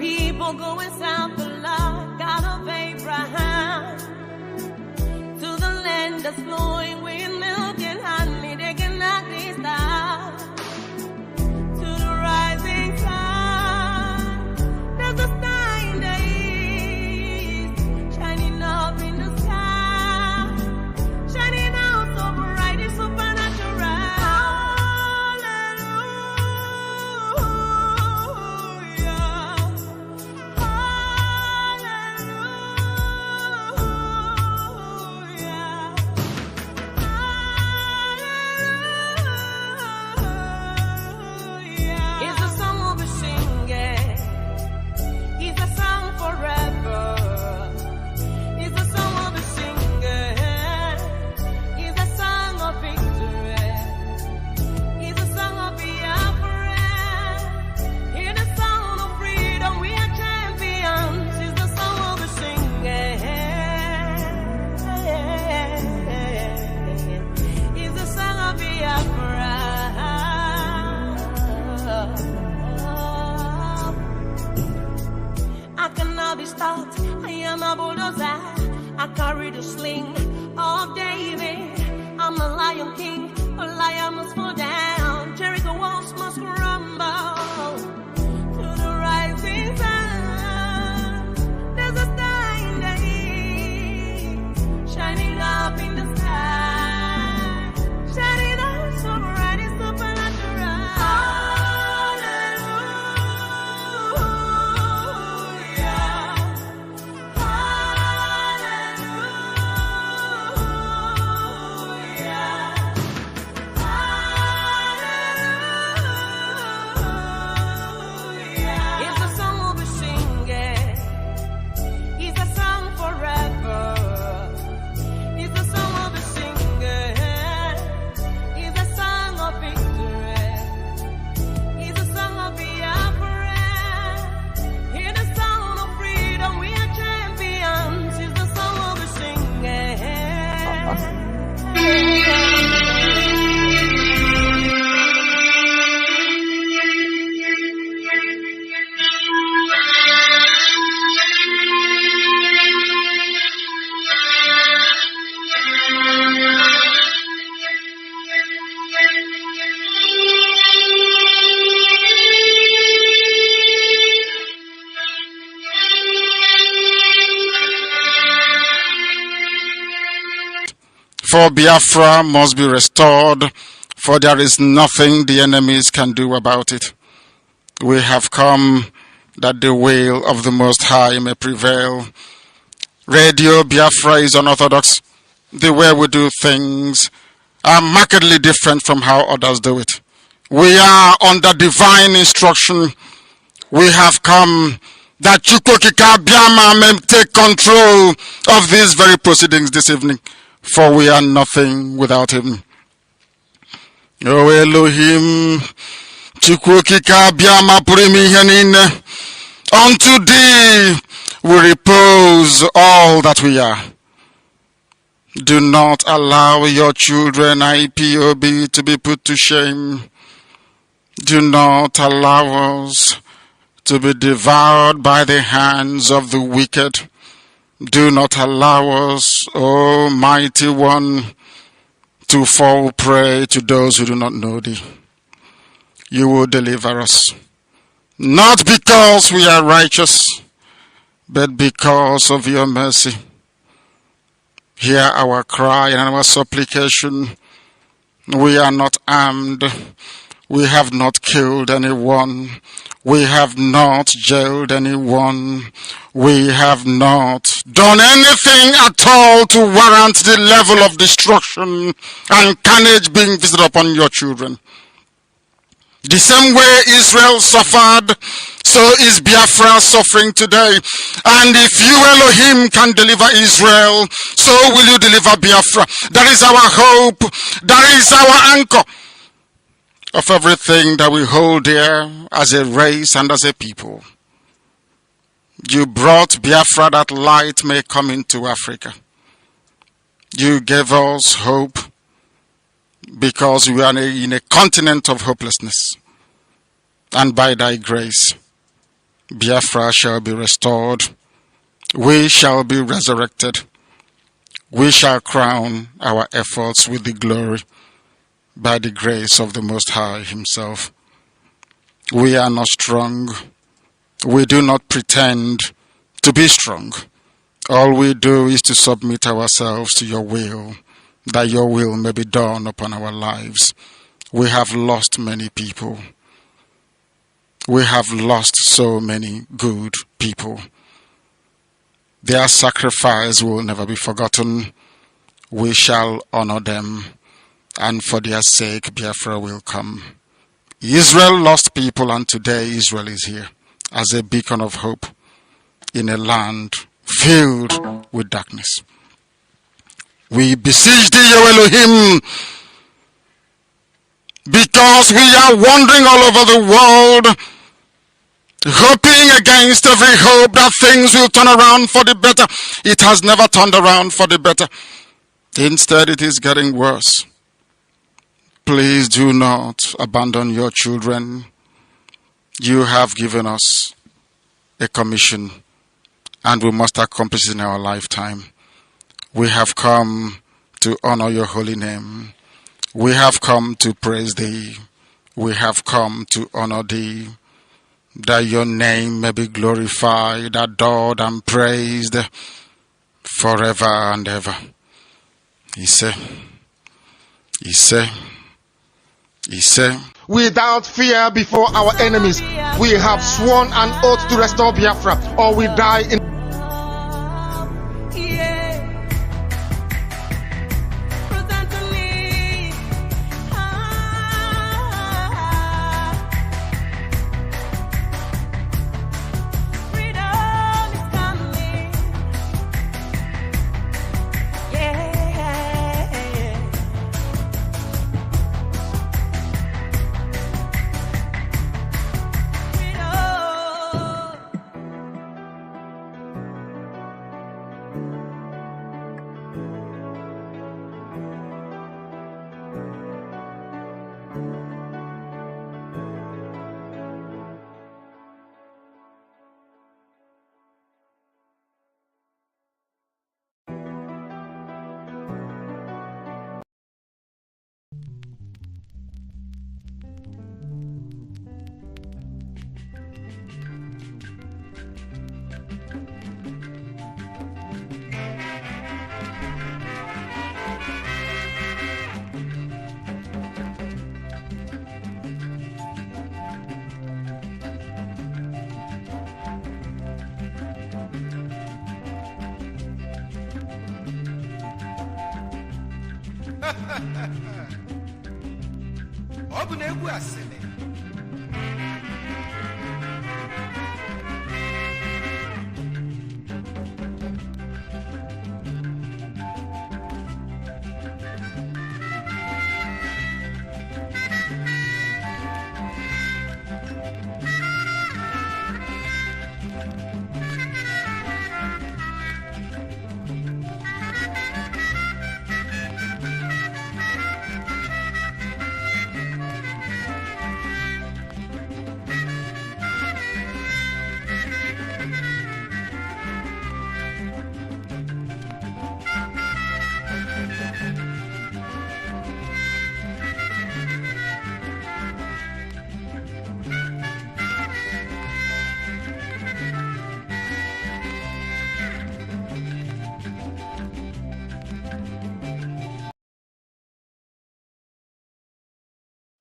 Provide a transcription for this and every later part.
people going south to love God of Abraham, to the land that's flowing with milk and honey, they cannot be stopped. To the rising sun, there's a star in the east, shining up in the sky, shining out so bright, it's supernatural. I am a bulldozer. I carry the sling of David. I'm a lion king. A lion must fall down. Jericho walls must crumble. To the rising sun, there's a star in the east, shining up in the sky, shining up so bright it's supernatural. For Biafra must be restored, for there is nothing the enemies can do about it. We have come that the will of the Most High may prevail. Radio Biafra is unorthodox. The way we do things are markedly different from how others do it. We are under divine instruction. We have come that Chukwuma may take control of these very proceedings this evening, for we are nothing without him. O Elohim, Chukwuma Purimihanine, unto thee we repose all that we are. Do not allow your children, IPOB, to be put to shame. Do not allow us to be devoured by the hands of the wicked. Do not allow us, O mighty one, to fall prey to those who do not know thee. You will deliver us, not because we are righteous, but because of your mercy. Hear our cry and our supplication. We are not armed. We have not killed anyone. We have not jailed anyone. We have not done anything at all to warrant the level of destruction and carnage being visited upon your children. The same way Israel suffered, so is Biafra suffering today. And if you, Elohim, can deliver Israel, so will you deliver Biafra. That is our hope. That is our anchor of everything that we hold dear as a race and as a people. You brought Biafra that light may come into Africa. You gave us hope because we are in a continent of hopelessness. And by thy grace, Biafra shall be restored. We shall be resurrected. We shall crown our efforts with the glory by the grace of the Most High Himself. We are not strong. We do not pretend to be strong. All we do is to submit ourselves to your will, that your will may be done upon our lives. We have lost many people. We have lost so many good people. Their sacrifice will never be forgotten. We shall honor them, and for their sake Biafra will come. Israel lost people, and today Israel is here as a beacon of hope in a land filled with darkness. We beseech thee, O Elohim, because we are wandering all over the world, hoping against every hope that things will turn around for the better. It has never turned around for the better. Instead, it is getting worse. Please do not abandon your children. You have given us a commission, and we must accomplish it in our lifetime. We have come to honor your holy name. We have come to praise thee. We have come to honor thee, that your name may be glorified, adored, and praised forever and ever. He said, without fear before our enemies, we have sworn an oath to restore Biafra, or we die in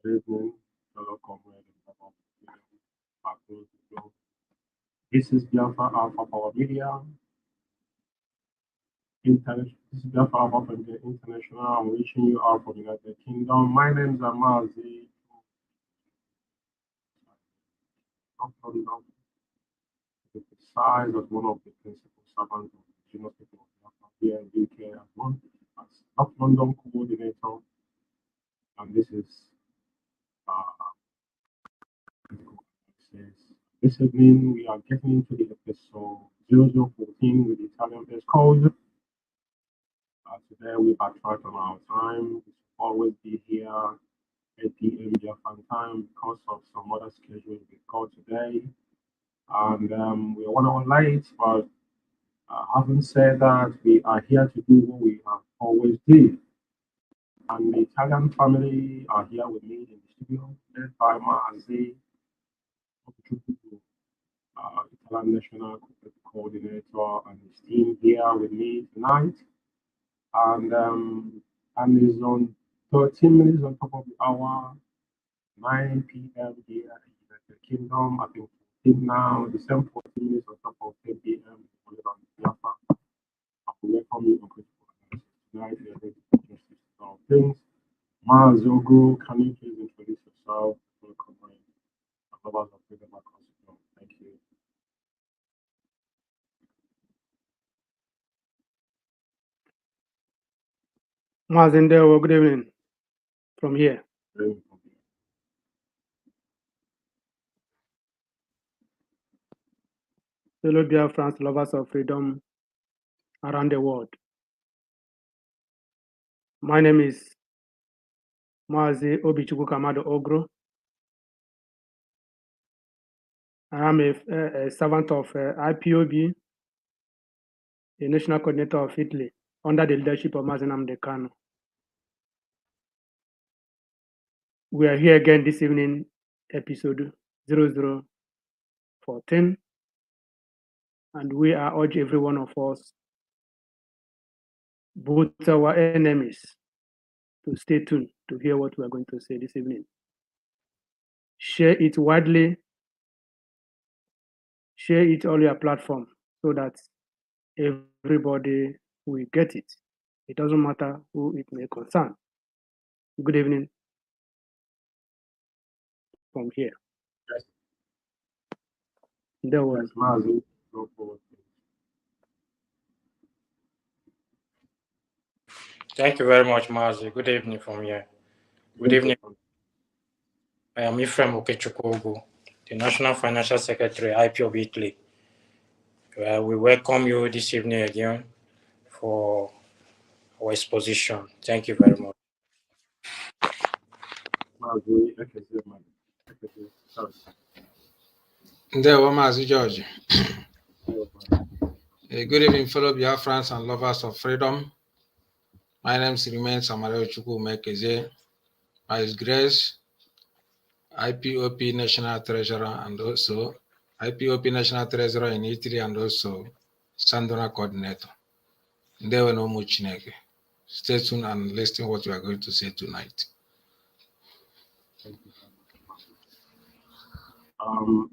evening, fellow comrades across the globe. This is Biafra Alpha Power Media. This is Biafra Alpha from the International. I'm reaching you out from the United Kingdom. My name is Mazi Umeh, the size of one of the principal servants of the Genus people of Biafra here in UK as well as North London coordinator. And this is this evening we are getting into the episode 0014 with the Italian base code. Today we backtrack on our time. We should always be here 8 p.m. Japan time because of some other schedules we've got today. And we are 1 hour late, but having said that, we are here to do what we have always did. And the Italian family are here with me in the studio, led by Mazi Umeh, Italian National Corporate Coordinator, and his team here with me tonight. And is on 13 minutes on top of the hour, 9 p.m. here in the United Kingdom. I think 14 now, the same 14 minutes on top of 10 p.m. on Biafra. I welcome you on Critical Analysis tonight. We are going to discuss all things. Mazi Uguru, can you please introduce yourself? Welcome, lovers of freedom across the globe. Thank you. Mazindewo, good evening from here. Fellow Biafrans, lovers of freedom around the world. My name is Mazi Obichukwukamadu Uguru. I am a servant of Ipob, a national coordinator of Italy, under the leadership of Mazi Kanu. We are here again this evening, episode 0014, and we are urging every one of us, both our enemies, to stay tuned to hear what we are going to say this evening. Share it widely, share it on your platform so that everybody will get it. It doesn't matter who it may concern. Good evening from here. Yes. There was Mazi, go forward. Thank you very much, Mazi. Good evening from here. Good evening. I am Ephraim Okechukwu, the National Financial Secretary, Ipob Italy. We welcome you this evening again for our exposition. Thank you very much. Mazi, Ekezie, Ekezie, sorry. Ndewo Mazi George. Good evening, fellow Biafrans and lovers of freedom. My name remains Chukwuma Ekezie. By His grace, IPOP National Treasurer and also IPOP National Treasurer in Italy and also Dona Coordinator. Ndewo no Muchineke. Stay tuned and listen what we are going to say tonight. Thank you very much.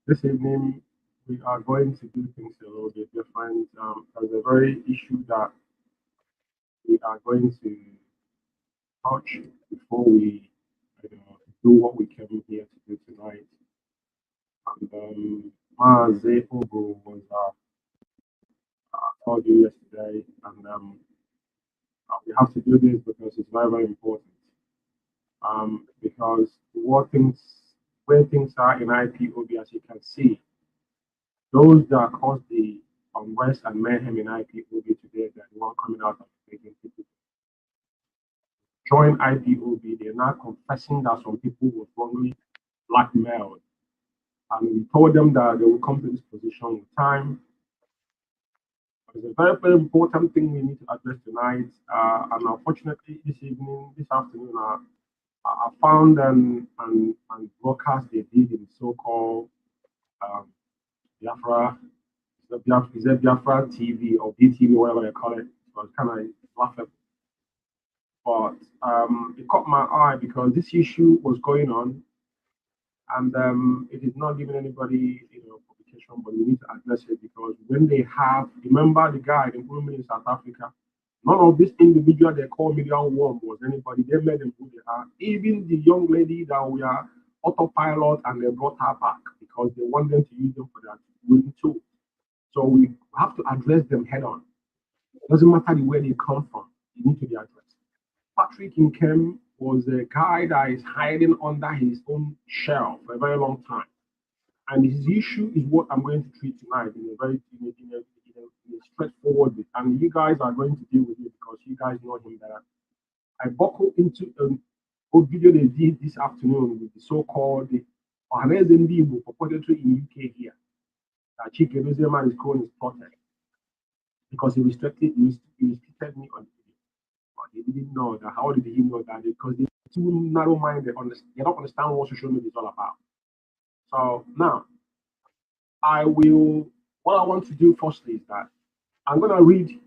This evening, we are going to do things a little bit different. There's a very issue that we are going to touch before we do what we came here to do tonight. And Mazi Uguru was told you yesterday, and we have to do this because it's very, very important. Because where things are in IPOB, as you can see, those that caused the unrest and mayhem in IPOB today, they're the one coming out and making people join IPOB. They're now confessing that some people were wrongly blackmailed. And we told them that they will come to this position with time. It's a very, very important thing we need to address tonight. And unfortunately, this afternoon, I found and broadcast they did in so-called Biafra, is it Biafra TV or BTV, whatever they call it. So it's kind of laughable. But it caught my eye because this issue was going on, and it is not giving anybody, publication, but we need to address it because when they have, remember the guy, the woman in South Africa, none of this individual they call Million Worm was anybody. They made them who they are. Even the young lady that we are autopilot, and they brought her back because they want them to use them for that winning tool. So we have to address them head on. It doesn't matter where they come from, they need to be addressed. Patrick Nkem was a guy that is hiding under his own shell for a very long time. And his issue is what I'm going to treat tonight in a very in a straightforward way. And you guys are going to deal with it because you guys know him better. I buckled into an old video they did this afternoon with the so-called Ohaneze Ndibo purportedly in UK here. that Chief Ekezie man is calling his protest because he restricted me on the video. But he didn't know that. How did he know that? Because they're too narrow-minded. They don't understand what social media is all about. So now, what I want to do firstly is that I'm going to read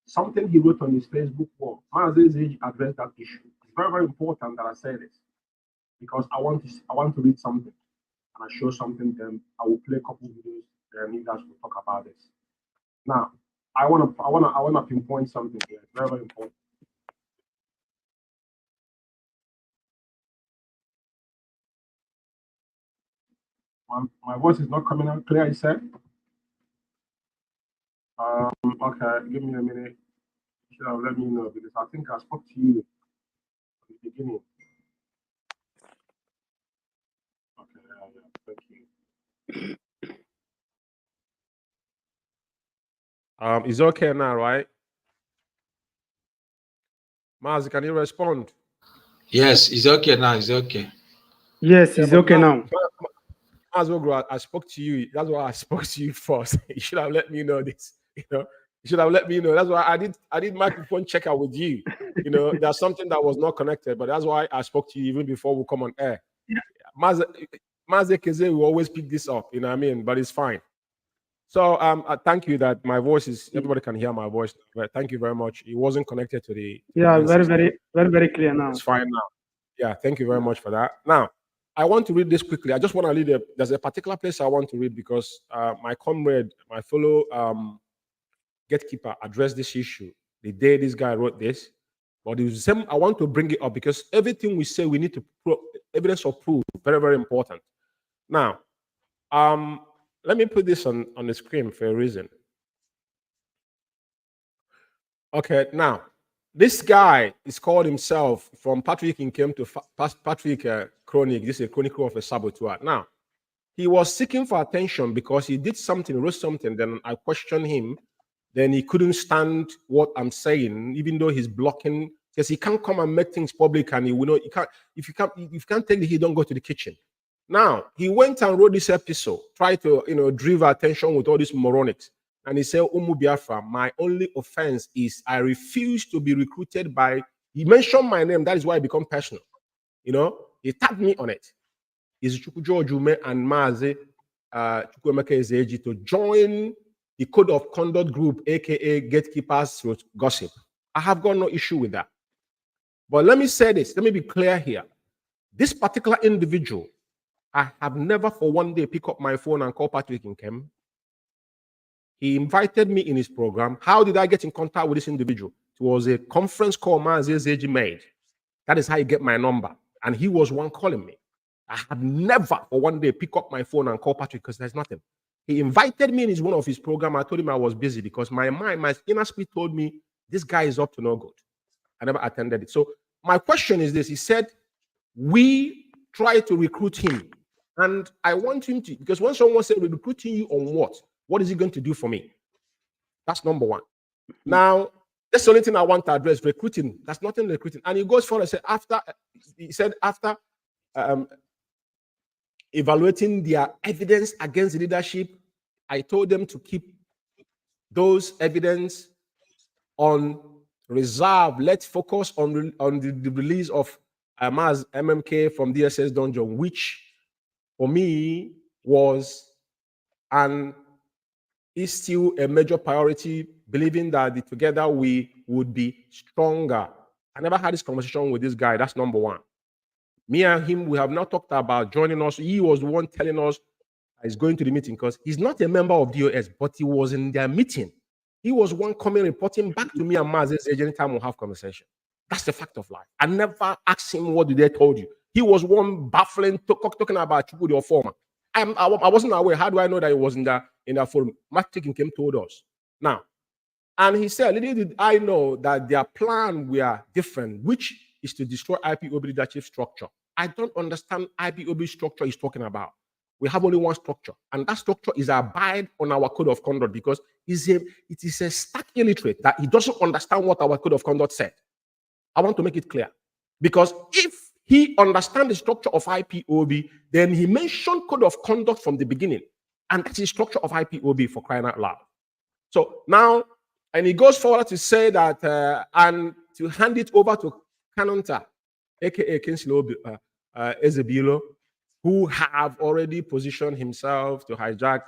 something he wrote on his Facebook wall. Mazi addressed that issue. It's very, very important that I say this because I want to read something and I show something. Then I will play a couple of videos. Then you guys will talk about this. Now, I wanna pinpoint something here. It's very, very important. My voice is not coming out clear, you said? Okay, give me a minute. You should have let me know because I think I spoke to you at the beginning. Okay, yeah, thank you. It's okay now, right? Mazi, can you respond? Yes, it's okay now. It's okay. Yes, it's okay now. Mazi, I spoke to you. That's why I spoke to you first. You should have let me know this. You should have let me know. That's why I did microphone check out with you. There's something that was not connected, but that's why I spoke to you even before we come on air. Mazi Ekezie will always pick this up. You know what I mean? But it's fine. So thank you that my voice is, everybody can hear my voice. But thank you very much. It wasn't connected to the very, very, very, very clear now. It's fine now. Yeah, thank you very much for that. Now, I want to read this quickly. I just want to read there's a particular place I want to read because my comrade, my fellow gatekeeper addressed this issue the day this guy wrote this. But it was the same, I want to bring it up because everything we say, we need to prove evidence of proof. Very, very important. Now, let me put this on the screen for a reason. Okay, now, this guy is called himself from Patrick Nkem to Patrick Chronic. This is a chronicle of a saboteur. Now, he was seeking for attention because he did something, wrote something, then I questioned him. Then he couldn't stand what I'm saying, even though he's blocking, because he can't come and make things public and he will know, if you can't tell him, he don't go to the kitchen. Now, he went and wrote this episode, tried to, drive attention with all these moronics. And he said, Umu Biafra, my only offense is I refuse to be recruited by, he mentioned my name, that is why I become personal. He tagged me on it. Is Chukwuma and Mazi Umeh to join the Code of Conduct group, aka Gatekeepers through gossip. I have got no issue with that. But let me say this, let me be clear here. This particular individual, I have never for one day pick up my phone and call Patrick Nkem. He invited me in his program. How did I get in contact with this individual? It was a conference call Mazi made. That is how he get my number. And he was one calling me. I have never for one day pick up my phone and call Patrick because there's nothing. He invited me in one of his programs. I told him I was busy because my inner spirit told me this guy is up to no good. I never attended it. So my question is this. He said, we try to recruit him. And I want him to, because when someone said, we're recruiting you on what? What is he going to do for me? That's number one. Now, that's the only thing I want to address, recruiting. That's nothing recruiting. And he goes further, he said after evaluating their evidence against the leadership, I told them to keep those evidence on reserve. Let's focus on the release of Maz MMK from DSS dungeon, which for me was and is still a major priority, believing that together we would be stronger. I never had this conversation with this guy. That's number one. Me and him, we have not talked about joining us. He was the one telling us he's going to the meeting because he's not a member of DOS, but he was in their meeting. He was one coming reporting back to me and Mazi anytime we'll have conversation. That's the fact of life. I never asked him what did they told you. He was one baffling talking about Chukwuma, your former. I wasn't aware. How do I know that he was in that forum? Matic came told us. Now, and he said, little did I know that their plan were different, which is to destroy IPOB leadership structure. I don't understand IPOB structure he's talking about. We have only one structure, and that structure is abide on our code of conduct because it is a stark illiterate that he doesn't understand what our code of conduct said. I want to make it clear. Because if he understands the structure of IPOB. Then he mentioned code of conduct from the beginning. And that's the structure of IPOB, for crying out loud. So now, and he goes forward to say that, and to hand it over to Kanunta, aka Kinsley Ezebilo, who have already positioned himself to hijack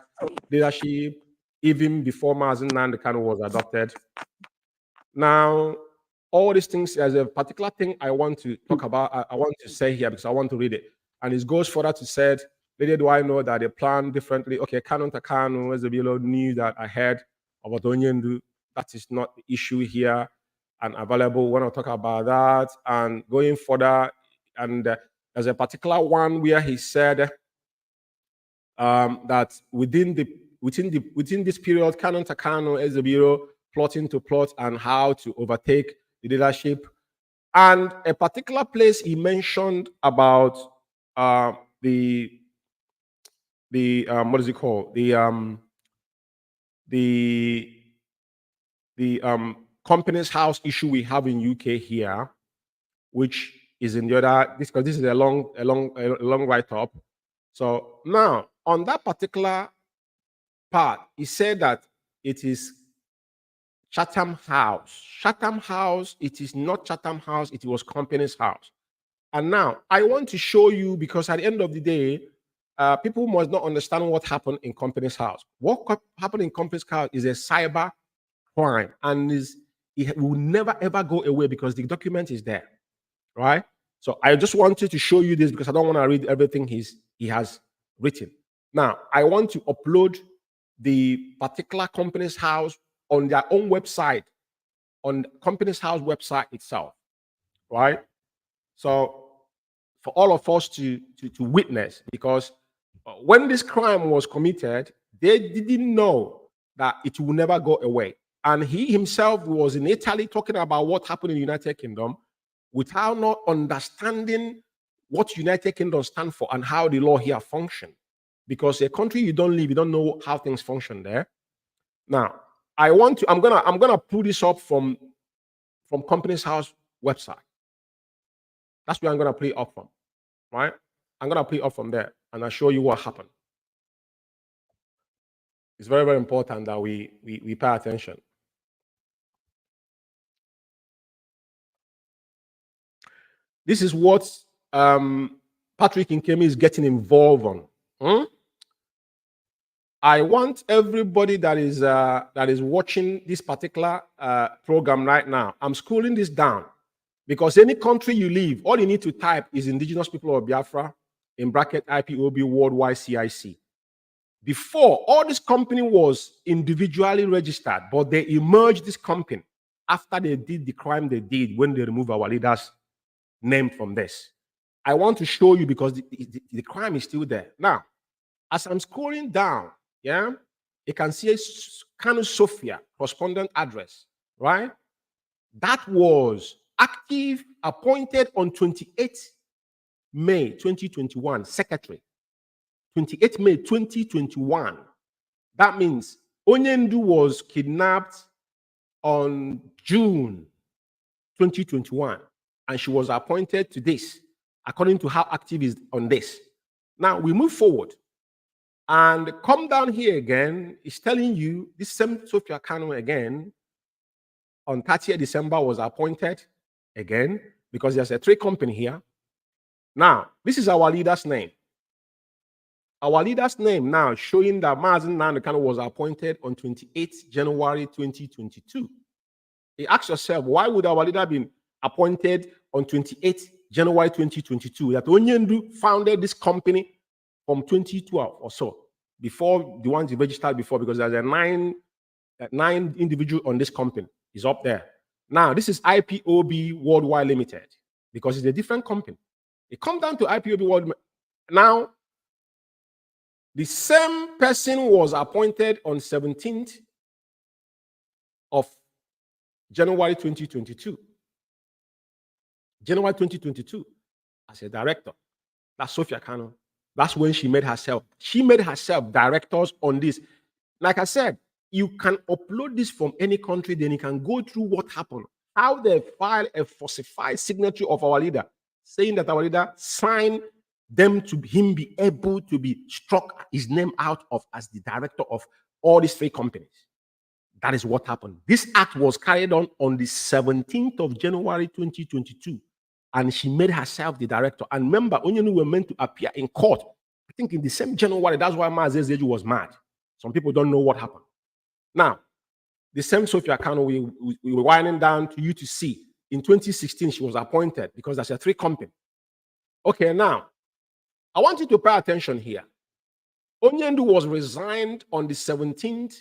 leadership even before Mazi Umeh Kanu was adopted. Now, all these things, there's a particular thing I want to talk about, I want to say here because I want to read it. And it goes further to say, little do I know that they plan differently. Okay, Kanunta Kanu, Ezebilo knew that ahead of what Onyendu. That is not the issue here and available. When I talk about that and going further, and there's a particular one where he said that within this period, Kanunta Kanu, Ezebilo plotting to plot and how to overtake the leadership. And a particular place he mentioned about what is it called? The company's house issue we have in UK here, which is in the other, because this is a long write-up. So now on that particular part, he said that it is Chatham House. Chatham House, it is not Chatham House, it was company's house. And now I want to show you, because at the end of the day, people must not understand what happened in company's house. What happened in company's house is a cyber crime, and it will never ever go away because the document is there, right? So I just wanted to show you this because I don't want to read everything he has written. Now I want to upload the particular company's house on their own website, on the company's house website itself, right? So for all of us to witness, because when this crime was committed, they didn't know that it will never go away. And he himself was in Italy talking about what happened in the United Kingdom without not understanding what United Kingdom stands for and how the law here functions. Because a country you don't live, you don't know how things function there. Now, I'm gonna pull this up from company's house website. That's where I'm gonna play up from, right? I'm gonna play up from there and I'll show you what happened. It's very, very important that we pay attention. This is what Patrick Nkemi is getting involved on. I want everybody that is watching this particular program right now. I'm scrolling this down because any country you live, all you need to type is Indigenous People of Biafra in bracket IPOB Worldwide CIC. Before, all this company was individually registered, but they emerged this company after they did the crime they did when they removed our leader's name from this. I want to show you because the crime is still there. Now, as I'm scrolling down, yeah, you can see a Kanu Sophia correspondent address, right? That was active, appointed on 28th May 2021, secretary. 28th May 2021. That means Onyendu was kidnapped on June 2021, and she was appointed to this, according to how active is on this. Now we move forward and come down here again. It's telling you this same Sophia Kanu again on 30th December was appointed again because there's a trade company here. Now, this is our leader's name. Our leader's name now showing that Mazi Umeh Kanu was appointed on 28th January 2022. You ask yourself, why would our leader be appointed on 28th January 2022? That Onyendu founded this company from 2012 or so, before the ones he registered before, because there's a nine individual on this company. Is up there. Now, this is IPOB Worldwide Limited, because it's a different company. It comes down to IPOB World. Now, the same person was appointed on 17th of January 2022. January 2022 as a director. That's Sophia Kanu. That's when she made herself. She made herself directors on this. Like I said, you can upload this from any country, then you can go through what happened, how they filed a falsified signature of our leader saying that our leader signed them to him be able to be struck his name out of as the director of all these three companies. That is what happened. This act was carried on the 17th of January 2022, and she made herself the director. And remember, Onyenu were meant to appear in court, I think in the same January. That's why Mazi Umeh was mad. Some people don't know what happened. Now, the same Sophia Kanu, we were winding down to you to see. In 2016, she was appointed because that's a three company. Okay, now, I want you to pay attention here. Onyendu was resigned on the 17th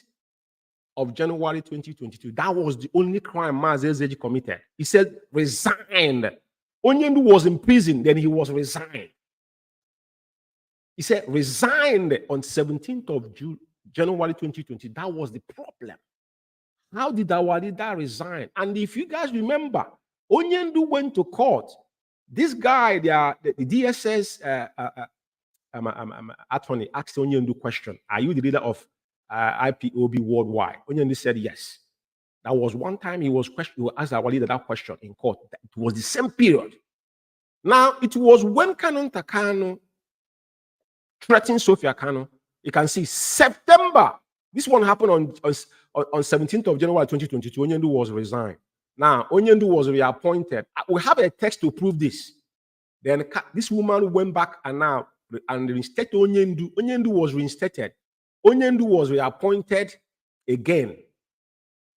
of January 2022. That was the only crime Mazi Umeh committed. He said resigned. Onyendu was in prison, then he was resigned. He said resigned on 17th of January 2020. That was the problem. How did our leader resign? And if you guys remember, Onyendu went to court. This guy, the DSS attorney asked Onyendu question: "Are you the leader of IPOB worldwide?" Onyendu said yes. That was one time he was asked our leader that question in court. It was the same period. Now it was when Kanu threatened Sophia Kanu. You can see September. This one happened on 17th of January 2022. Onyendu was resigned. Now Onyendu was reappointed. We have a text to prove this. Then this woman went back and reinstated Onyendu. Onyendu was reinstated. Onyendu was reappointed again.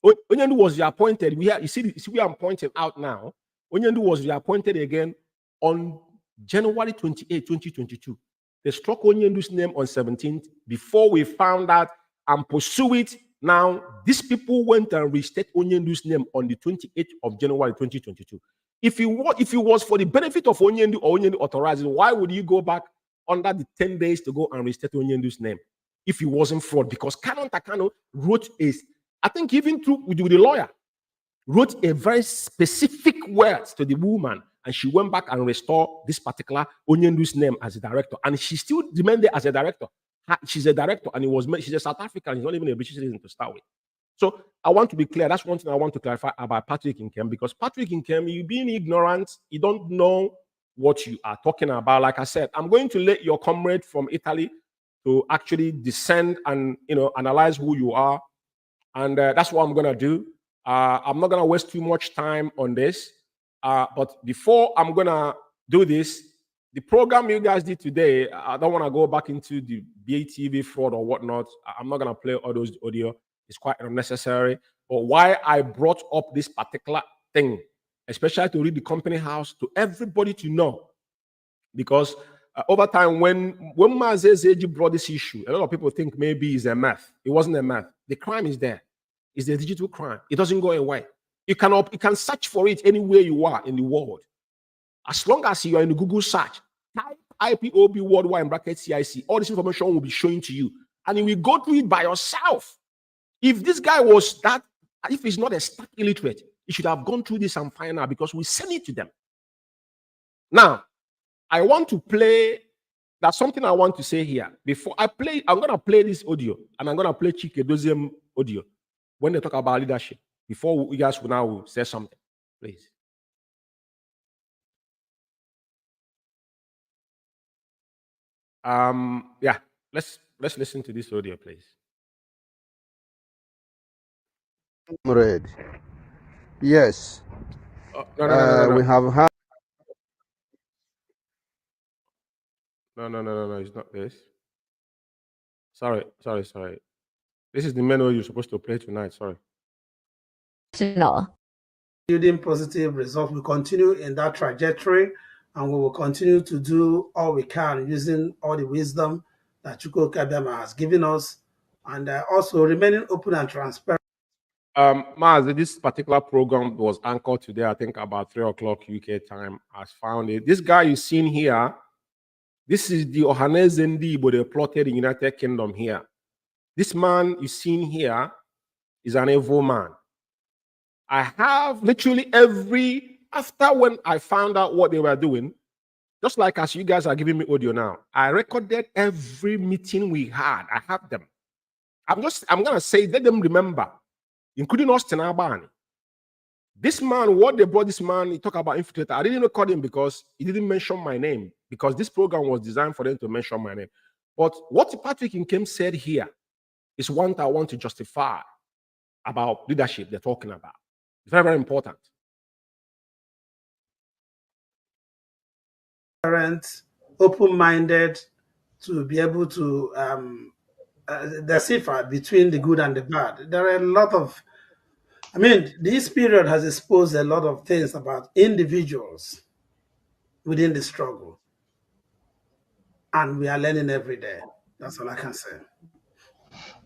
Onyendu was reappointed. You see we are pointing out now. Onyendu was reappointed again on January 28, 2022. They struck Onyendu's name on 17th before we found out and pursue it. Now, these people went and restated Onyendu's name on the 28th of January 2022. If it was for the benefit of Onyendu or Onyendu authorizing, why would you go back under the 10 days to go and restate Onyendu's name if it wasn't fraud? Because Kanu wrote I think even with the lawyer, wrote a very specific words to the woman, and she went back and restored this particular Onyendu's name as a director, and she still remained there as a director. She's a director, and she's a South African. She's not even a British citizen to start with. So I want to be clear. That's one thing I want to clarify about Patrick Nkem, because Patrick Nkem, you being ignorant, you don't know what you are talking about. Like I said, I'm going to let your comrade from Italy to actually descend and analyze who you are, and that's what I'm gonna do. I'm not gonna waste too much time on this. But before I'm gonna do this, the program you guys did today, I don't want to go back into the BATV fraud or whatnot. I'm not gonna play all those audio. It's quite unnecessary. But why I brought up this particular thing, especially to read the company house, to everybody to know, because over time, when Mazi Umeh brought this issue, a lot of people think maybe it's a myth. It wasn't a myth. The crime is there. It's the digital crime. It doesn't go away. You can search for it anywhere you are in the world. As long as you are in the Google search, type IPOB worldwide in bracket CIC, all this information will be showing to you, and you will go through it by yourself. If this guy was that, if he's not a stark illiterate, he should have gone through this and find out, because we send it to them. Now, I want to play. That's something I want to say here. Before I play, I'm going to play this audio, and I'm going to play Chikedozie audio when they talk about leadership. Before you guys will now say something, please. Yeah, let's listen to this audio, please. Comrade. Yes. No. We have had. No. It's not this. Sorry. This is the menu you're supposed to play tonight. Sorry. Building positive results. We continue in that trajectory, and we will continue to do all we can using all the wisdom that Chukwuma has given us, and also remaining open and transparent. Mazi, this particular program was anchored today, I think about 3 o'clock UK time. As found it. This guy you've seen here, this is the Ohaneze Ndigbo they plotted in United Kingdom here. This man you've seen here is an evil man. I have literally after when I found out what they were doing, just like as you guys are giving me audio now, I recorded every meeting we had. I have them. I'm gonna say, let them remember, including Austin Albani. This man, what they brought this man, he talk about infiltrator. I didn't even call him because he didn't mention my name, because this program was designed for them to mention my name. But what Patrick Nkem said here is one that I want to justify about leadership they're talking about. It's very, very important. Open-minded to be able to decipher between the good and the bad. There are a lot of, I mean, this period has exposed a lot of things about individuals within the struggle. And we are learning every day. That's all I can say.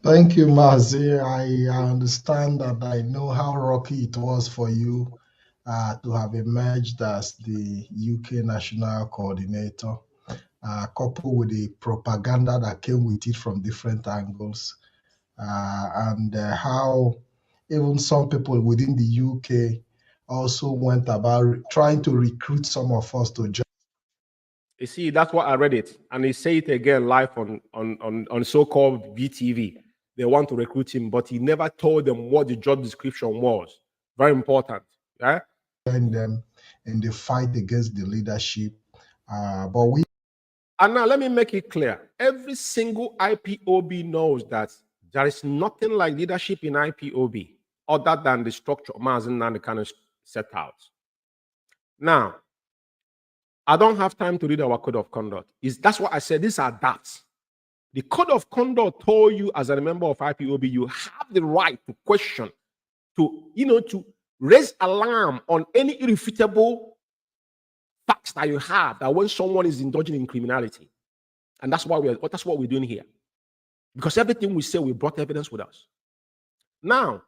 Thank you, Mazi. I understand that. I know how rocky it was for you to have emerged as the UK National Coordinator, coupled with the propaganda that came with it from different angles, and how even some people within the UK also went about trying to recruit some of us to join. You see, that's what I read it, and they say it again live on so-called VTV. They want to recruit him, but he never told them what the job description was. Very important. Yeah. Join them in the fight against the leadership. But we. And now let me make it clear. Every single IPOB knows that there is nothing like leadership in IPOB other than the structure Mazi Nnamdi Kanu set out. Now, I don't have time to read our code of conduct. That's what I said. These are DAPs. The code of conduct told you as a member of IPOB, you have the right to question, to raise alarm on any irrefutable facts that you have that when someone is indulging in criminality. And that's what we're doing here. Because everything we say, we brought evidence with us. Now,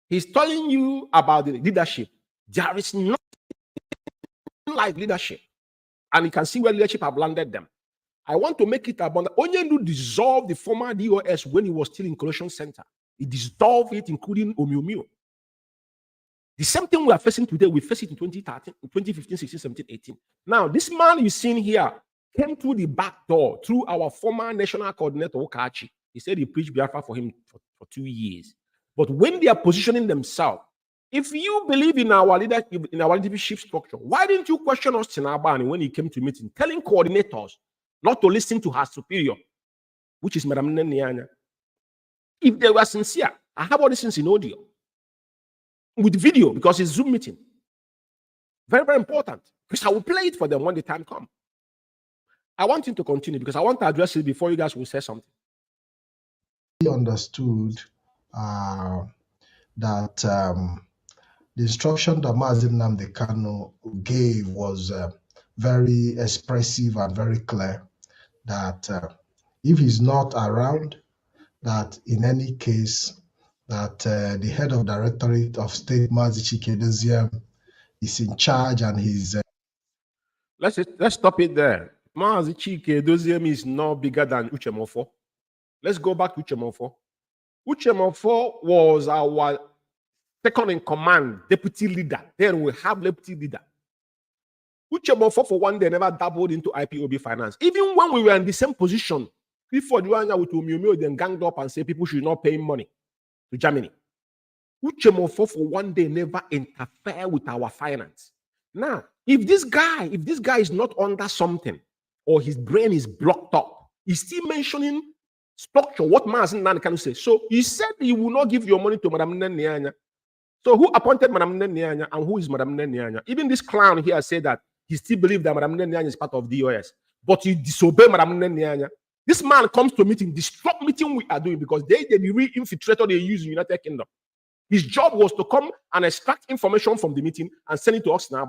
he's telling you about the leadership. There is nothing like leadership. And you can see where leadership have landed them. I want to make it abundant. Onyendu dissolved the former DOS when he was still in Collection Center. He dissolved it, including Omiomio. The same thing we are facing today, we faced it in 2013, 2015, 16, 17, 18. Now, this man you've seen here came through the back door, through our former national coordinator, Okachi. He said he preached Biafra for him for 2 years. But when they are positioning themselves, if you believe in our leadership structure, why didn't you question us Tinabani when he came to meeting, telling coordinators not to listen to her superior, which is Madam Nenianya? If they were sincere, I have all these things in audio with video because it's Zoom meeting. Very, very important. Because I will play it for them when the time comes. I want him to continue because I want to address it before you guys will say something. He understood that the instruction that Mazi Nnamdi Kanu gave was very expressive and very clear. That if he's not around, that in any case, that the head of Directorate of State, Mazi Chikedozie, is in charge and he's... Let's stop it there. Mazi Chikedozie is no bigger than Uchemofo. Let's go back to Uchemofo. Uchemofo was our second in command, deputy leader. Then we have deputy leader. Uchemofo for one day never dabbled into IPOB finance. Even when we were in the same position, before the then ganged up and said people should not pay money to Germany. Uchemofo for one day never interfere with our finance. Now, if this guy is not under something or his brain is blocked up, he's still mentioning structure, what Mazi Nnamdi Kanu say. So he said he will not give your money to Madam Nenianya. So who appointed Madam Nenianya and who is Madam Nenianya? Even this clown here said that he still believes that Madam Nenianya is part of DOS, but he disobey Madam Nenianya. This man comes to a meeting, disrupt meeting we are doing because they the real infiltrator they use in United Kingdom. His job was to come and extract information from the meeting and send it to us now.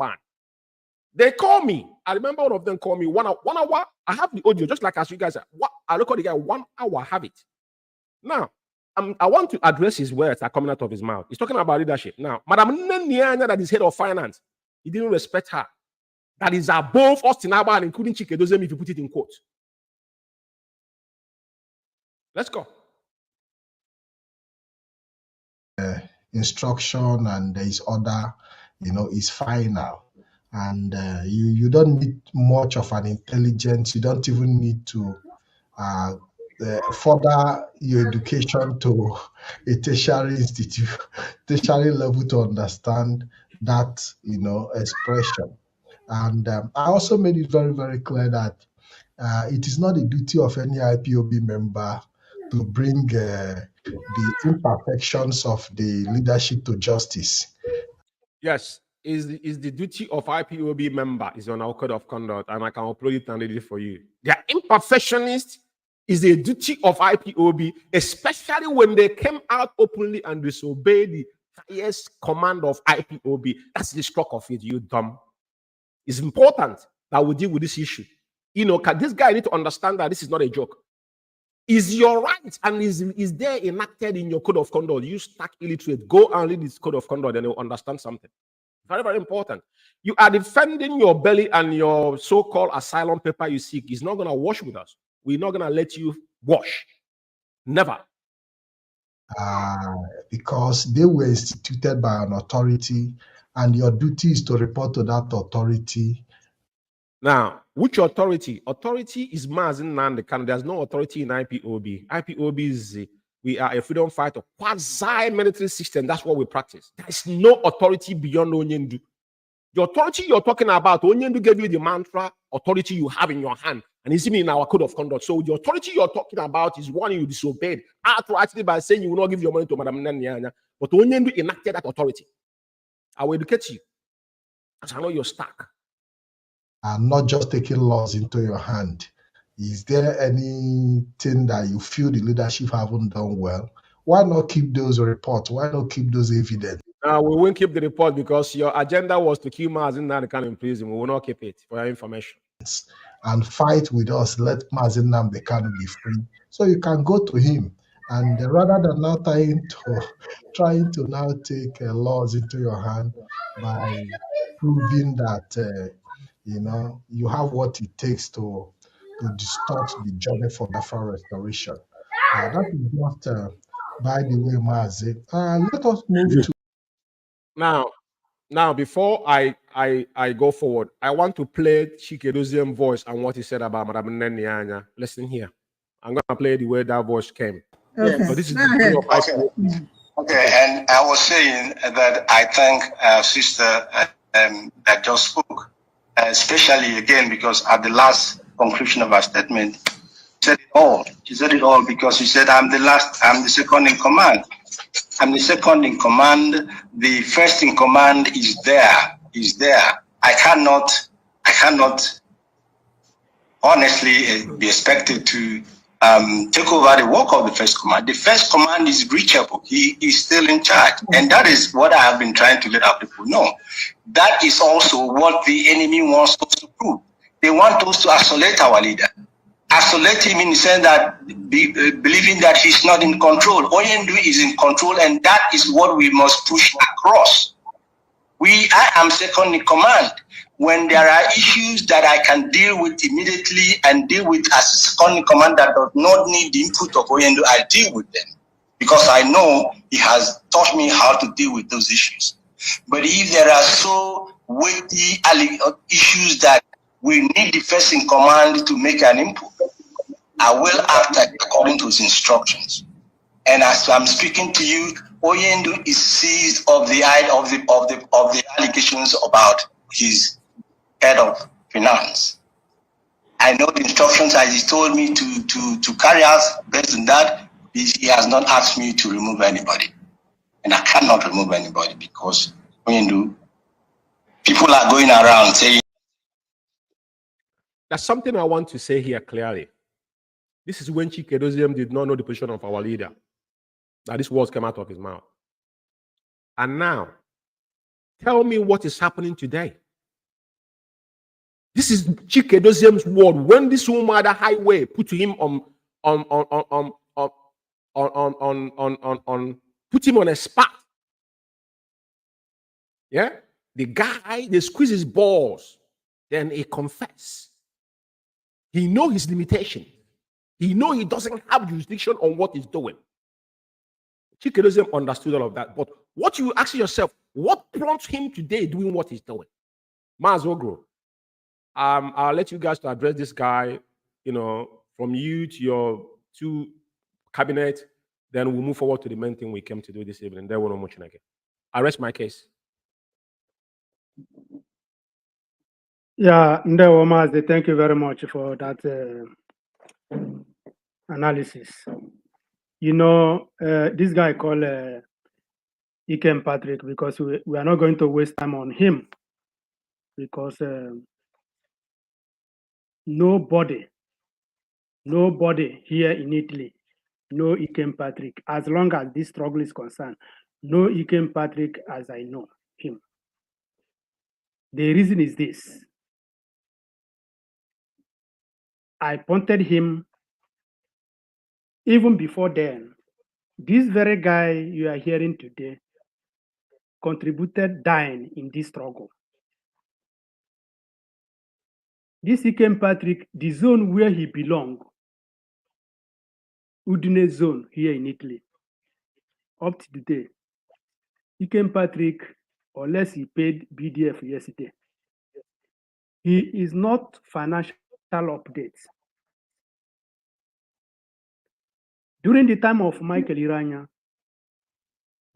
They call me. I remember one of them called me 1 hour. 1 hour. I have the audio, just like as you guys are. I look at the guy, 1 hour, I have it. Now, I want to address his words that are coming out of his mouth. He's talking about leadership. Now, Madam Nenianya, that is head of finance, he didn't respect her. That is above us in Abba, including Chikedozie, if you put it in quotes. Let's go. Instruction and there is order, is final. And you don't need much of an intelligence. You don't even need to further your education to a tertiary institute, tertiary level to understand that, expression. And I also made it very, very clear that it is not a duty of any IPOB member to bring the imperfections of the leadership to justice. Yes, is the duty of IPOB member is on our code of conduct, and I can upload it and read it for you. Their imperfectionist is a duty of IPOB, especially when they came out openly and disobeyed the highest command of IPOB. That's the stroke of it, you dumb. It's important that we deal with this issue. This guy need to understand that this is not a joke. Is your right and is there enacted in your code of conduct? You stack illiterate, go and read this code of conduct and you'll understand something. Very, very important. You are defending your belly and your so-called asylum paper you seek is not going to wash with us. We're not going to let you wash. Never. Because they were instituted by an authority, and your duty is to report to that authority. Now, which authority? Authority is Mazi Nnamdi Kanu. There's no authority in IPOB. IPOB is we are a freedom fighter, quasi-military system. That's what we practice. There is no authority beyond Onyendu. The authority you're talking about, Onyendu gave you the mantra authority you have in your hand, and it's in our code of conduct. So the authority you're talking about is one you disobeyed outrightly by saying you will not give your money to Madam Nanyanya. But Onyendu enacted that authority. I will educate you, as I know you're stuck. And not just taking laws into your hand. Is there anything that you feel the leadership haven't done well? Why not keep those reports? Why not keep those evidence? We won't keep the report because your agenda was to kill Mazi Nnamdi Kanu in prison. We will not keep it for your information. And fight with us. Let Mazi Nnamdi Kanu be free. So you can go to him. And rather than now trying to now take laws into your hand by proving that you have what it takes to distort the journey for Biafra restoration. That is just, by the way, Mazi. Let us move to. Now, before I go forward, I want to play Chikedoziem's voice and what he said about Madam Nanyanya. Listen here. I'm going to play the way that voice came. Okay. So this is Okay, and I was saying that I thank our sister that just spoke, especially again because at the last conclusion of her statement, she said it all. She said it all because she said, I'm the second in command. I'm the second in command. The first in command is there. I cannot honestly be expected to take over the work of the first command. The first command is reachable. He is still in charge. And that is what I have been trying to let our people know. That is also what the enemy wants us to prove. They want us to isolate our leader. Isolate him in the sense that believing that he's not in control. Onyendu is in control, and that is what we must push across. I am second in command. When there are issues that I can deal with immediately and deal with as second in command that does not need the input of Onyendu, I deal with them because I know he has taught me how to deal with those issues. But if there are so weighty issues that we need the first in command to make an input, I will act according to his instructions. And as I'm speaking to you, Onyendu is seized of the allegations about his head of finance. I know the instructions as he told me to carry out. Based on that, he has not asked me to remove anybody, and I cannot remove anybody because Onyendu, people are going around saying. That's something I want to say here clearly. This is when Chikedoziem did not know the position of our leader. That these words came out of his mouth. And now, tell me what is happening today. This is Chikedoziem's word. When this woman at the highway put him put him on a spot. Yeah, the guy, they squeeze his balls, then he confess. He know his limitation. He know he doesn't have jurisdiction on what he's doing. Chikedoziem understood all of that. But what you ask yourself, what prompts him today doing what he's doing? Mazi Uguru, I'll let you guys to address this guy, from you to your two cabinet. Then we'll move forward to the main thing we came to do this evening. There will no motion again. I rest my case. Yeah, Ndewo Mazi, thank you very much for that analysis. You know, this guy called Ikem Patrick, because we are not going to waste time on him, because nobody here in Italy know Ikem Patrick, as long as this struggle is concerned. No Ikem Patrick as I know him. The reason is this. I pointed him even before then. This very guy you are hearing today contributed dying in this struggle. This Ikem Patrick, the zone where he belonged, Udine zone here in Italy, up to today, Ikem Patrick, unless he paid BDF yesterday, he is not financial updates. During the time of Michael Iranya,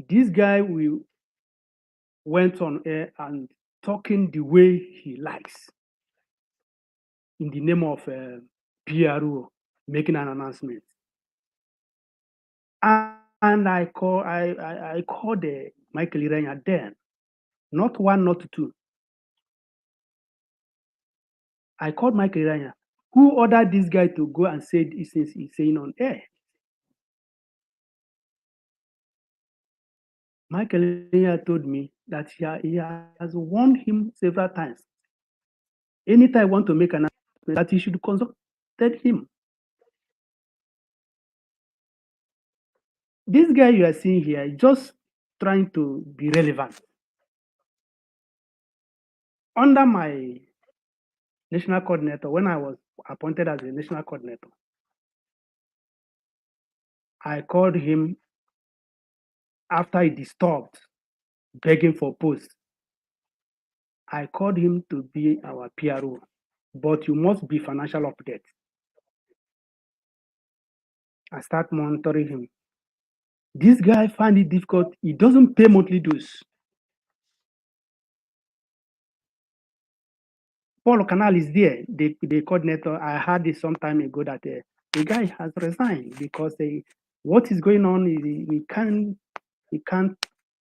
this guy went on air and talking the way he likes in the name of PRO, making an announcement. And I called Michael Iranya then, not one, not two. I called Michael Iranya, who ordered this guy to go and say these things he's saying on air. Michael Iranya told me that he has warned him several times. Anytime I want to make an announcement, that he should consult him. This guy you are seeing here is just trying to be relevant. Under my national coordinator, when I was appointed as a national coordinator, I called him after he disturbed, begging for posts. I called him to be our PRO, but you must be financial update. I start monitoring him. This guy find it difficult. He doesn't pay monthly dues. Paul Canal is there, the coordinator. I heard it some time ago that the guy has resigned because what is going on, he can't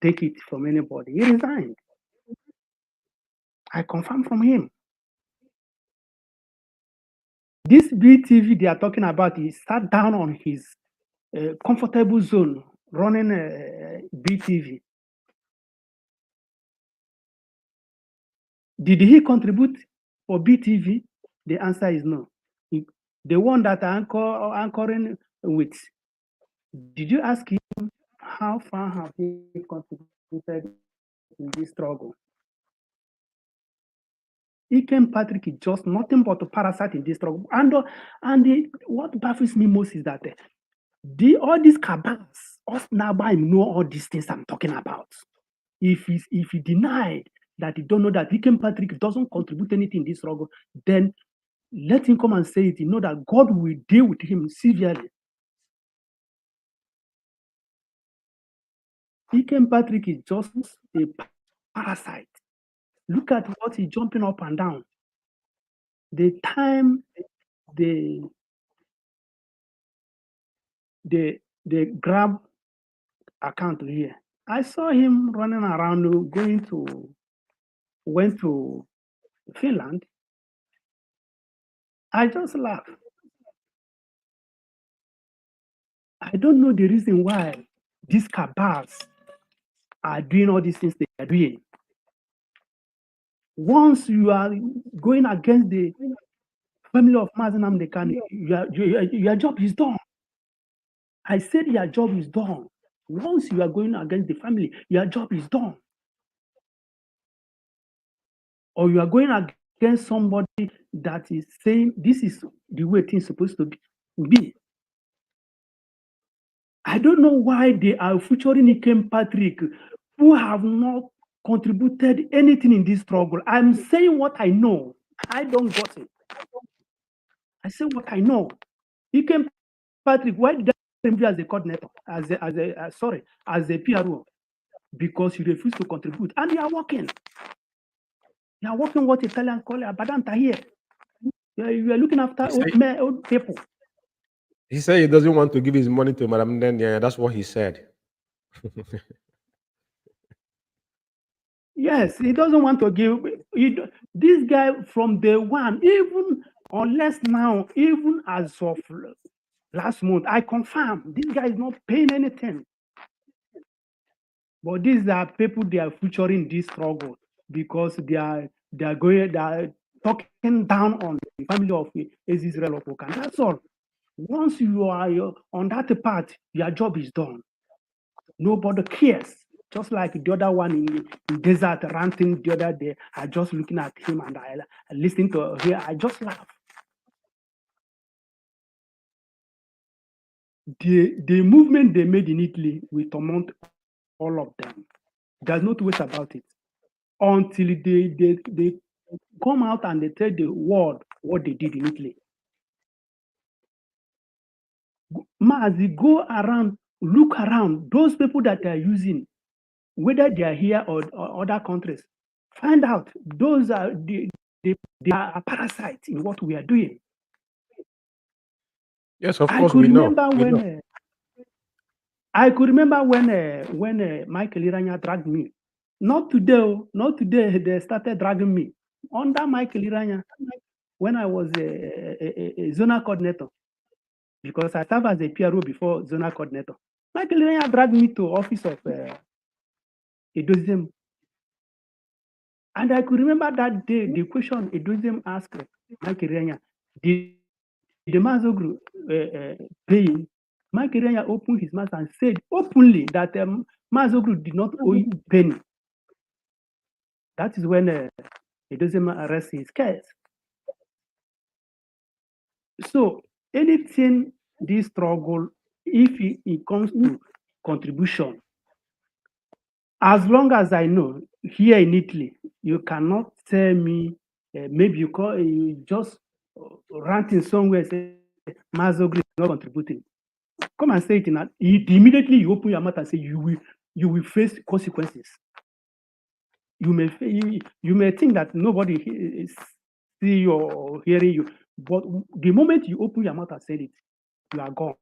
take it from anybody. He resigned. I confirmed from him. This BTV they are talking about, he sat down on his comfortable zone running BTV. Did he contribute for BTV? The answer is no. The one that anchoring with, did you ask him how far have he contributed in this struggle? Ikem Patrick is just nothing but a parasite in this struggle. What baffles me most is that all these cabals, us now know all these things I'm talking about. If he denied that he don't know that Ikem Patrick doesn't contribute anything in this struggle, then let him come and say it. You know that God will deal with him severely. Ikem Patrick is just a parasite. Look at what he's jumping up and down. The time they grab account here, I saw him running around went to Finland. I just laughed. I don't know the reason why these cabals are doing all these things they are doing. Once you are going against the family of Mazi Umeh, your job is done. I said your job is done. Once you are going against the family, your job is done. Or you are going against somebody that is saying this is the way things are supposed to be. I don't know why they are featuring Ikem Patrick, who have not contributed anything in this struggle. I'm saying what I know. I don't got it. I say what I know. Ikem Patrick, why did I remove you as a coordinator, as a PRO? Because you refuse to contribute, and you are working. You are working what Italians call a badanta here. You are looking after old people. He said he doesn't want to give his money to Madam Ndenya. That's what he said. Yes, he doesn't want to give. This guy from day one, even unless now, even as of last month, I confirm this guy is not paying anything. But these are people they are featuring this struggle because they are talking down on the family of Israel of Okan. That's all. Once you are on that part, your job is done. Nobody cares. Just like the other one in desert ranting the other day, I just looking at him and I listening to him, I just laugh. The movement they made in Italy will torment all of them. There's no two ways about it. Until they come out and they tell the world what they did in Italy. Mazi, go around, look around, those people that are using, whether they are here or other countries, find out those are they are parasites in what we are doing. Yes, of course we know. I could remember when Michael Iranya dragged me. Not today. They started dragging me under Michael Iranya when I was a zonal coordinator, because I served as a PRO before zonal coordinator. Michael Iranya dragged me to office of Edozem. And I could remember that day, the question Edozem asked Michael Iranya, did the Mazi Uguru pay? Michael Iranya opened his mouth and said openly that Mazi Uguru did not owe penny. That is when Edozem arrested his case. So anything this struggle, if it comes to contribution, as long as I know, here in Italy, you cannot tell me, maybe you just ranting somewhere, say, Mazi Uguru is not contributing. Come and say it in immediately you open your mouth and say you will face consequences. You may think that nobody is see you or hearing you, but the moment you open your mouth and say it, you are gone.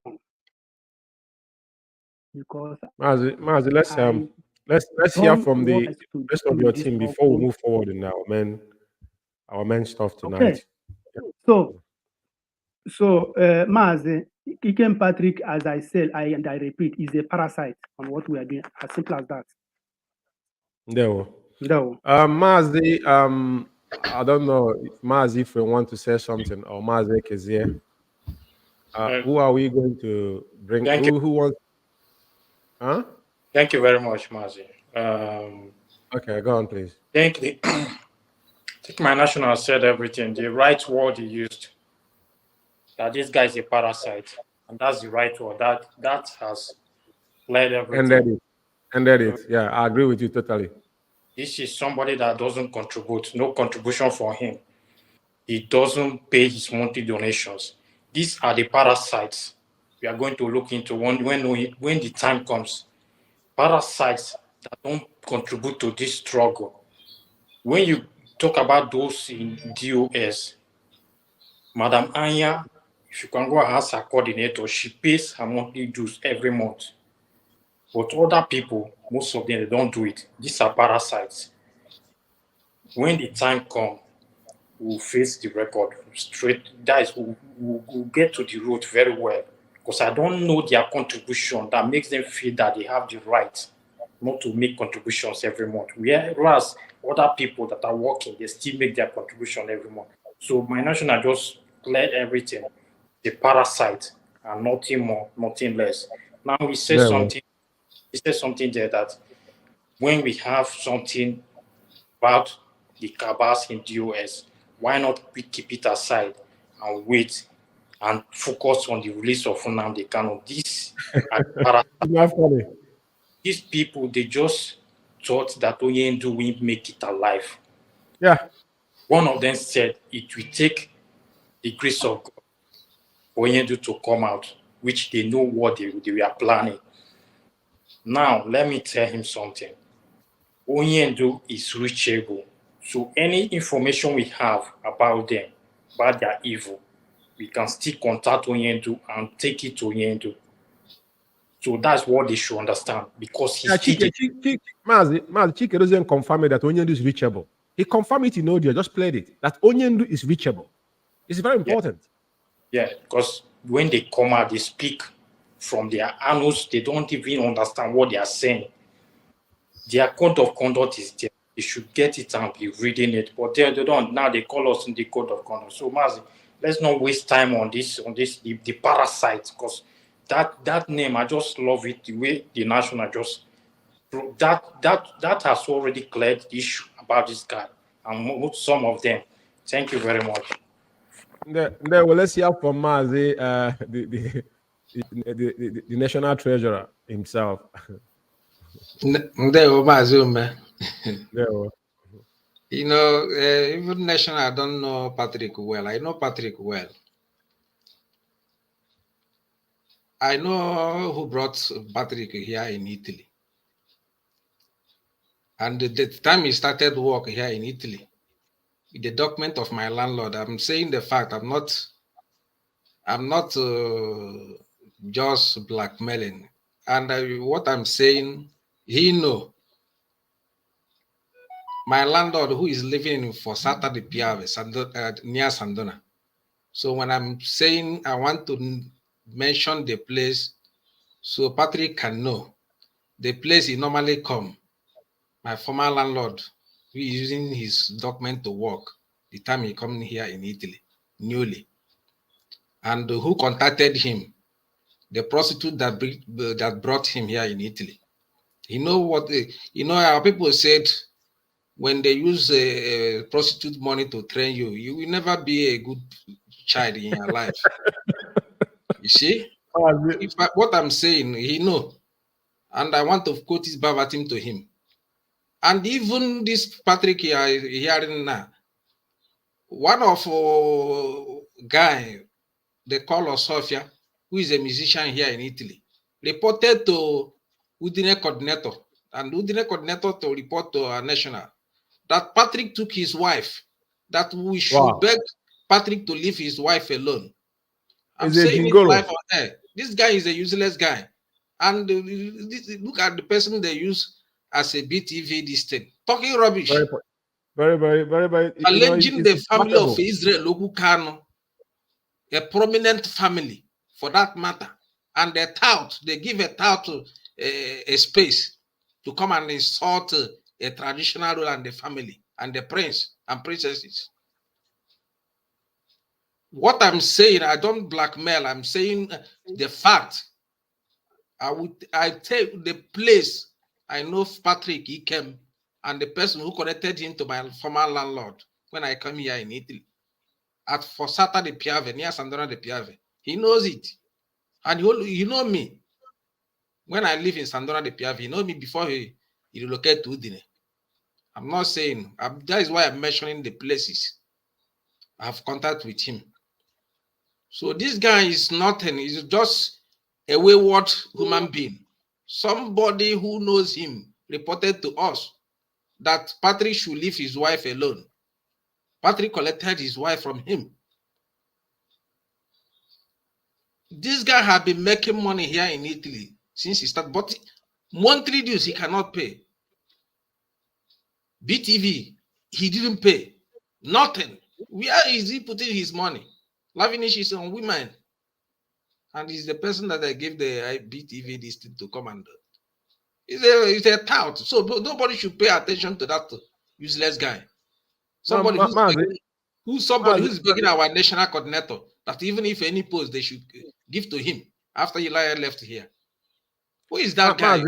Because Mazi, let's hear from the rest of your team before we move forward in our main stuff tonight. Okay. So Mazi, Ikem Patrick, as I said, I repeat, is a parasite on what we are doing. As simple as that. No. Mazi, I don't know, Mazi, if you want to say something, or Mazi Ekezie. Who are we going to bring? Who wants? Huh? Thank you very much, Mazi. Okay, go on, please. I think my national said everything. The right word he used, that this guy is a parasite, and that's the right word. That has led everything. Ended it. Yeah, I agree with you totally. This is somebody that doesn't contribute. No contribution for him. He doesn't pay his monthly donations. These are the parasites we are going to look into when the time comes. Parasites that don't contribute to this struggle. When you talk about those in DOS, Madam Anya, if you can go and ask her coordinator, she pays her monthly dues every month. But other people, most of them, they don't do it. These are parasites. When the time comes, we'll face the record straight. Guys, we'll get to the road very well. Because I don't know their contribution that makes them feel that they have the right not to make contributions every month. Whereas other people that are working, they still make their contribution every month. So my national just cleared everything. The parasite and nothing more, nothing less. Now he says something. He says something there that when we have something about the cabals in the US, why not we keep it aside and wait and focus on the release of Nnamdi Kanu? These people, they just thought that Oyendu will make it alive. Yeah. One of them said it will take the grace of God for Oyendu to come out, which they know what they were planning. Now, let me tell him something. Oyendu is reachable. So any information we have about them, about their evil, we can still contact Onyendu and take it to Onyendu. So that's what they should understand, because he's Mazi Chike doesn't confirm it that Onyendu is reachable. He confirmed it in audio, just played it, that Onyendu is reachable. It's very important. Yeah, because when they come out, they speak from their annals, they don't even understand what they are saying. Their code of conduct is there. They should get it and be reading it. But they don't. Now they call us in the code of conduct. So Mazi, let's not waste time on this, the parasite, because that name, I just love it, the way the national just that has already cleared the issue about this guy and some of them. Thank you very much. Well, let's hear from Mazi, the national treasurer himself. Mazi Umeh. You know, even national, I don't know Patrick well. I know Patrick well. I know who brought Patrick here in Italy. And the time he started work here in Italy, the document of my landlord, I'm saying the fact, I'm not just blackmailing. And what I'm saying, he know. My landlord, who is living in Fossata di Piave, near Sandona. So when I'm saying I want to mention the place so Patrick can know, the place he normally come, my former landlord, who is using his document to work the time he come here in Italy, newly. And who contacted him? The prostitute that brought him here in Italy. You know what, our people said, when they use a prostitute money to train you, you will never be a good child in your life. You see? What I'm saying, he know. And I want to quote his verbatim to him. And even this Patrick hearing now, one of guy, they call Osofia, who is a musician here in Italy, reported to Udine coordinator, and Udine coordinator to report to our national that Patrick took his wife, that we should beg Patrick to leave his wife alone. I'm saying it live on air. This guy is a useless guy. And look at the person they use as a BTV this thing. Talking rubbish. Very. Alleging the family of Israel, Kanu, a prominent family for that matter. And they give a tout a space to come and insult a traditional ruler and the family and the prince and princesses. What I'm saying, I don't blackmail. I'm saying the fact. I take the place. I know Patrick, he came, and the person who connected him to my former landlord when I come here in Italy at Fossata di Piave, near Sandona di Piave. He knows it. And he know me. When I live in Sandona di Piave, he know me before he relocated to Udine. I'm not saying, that is why I'm mentioning the places. I have contact with him. So this guy is nothing. He's just a wayward human being. Somebody who knows him reported to us that Patrick should leave his wife alone. Patrick collected his wife from him. This guy had been making money here in Italy since he started, but monthly dues he cannot pay. BTV, he didn't pay. Nothing. Where is he putting his money? Lavish is on women. And he's the person that I gave the BTV this thing to come and do. He's a tout. So nobody should pay attention to that useless guy. Somebody who's begging our national coordinator that even if any post they should give to him after he left here. Who is that guy?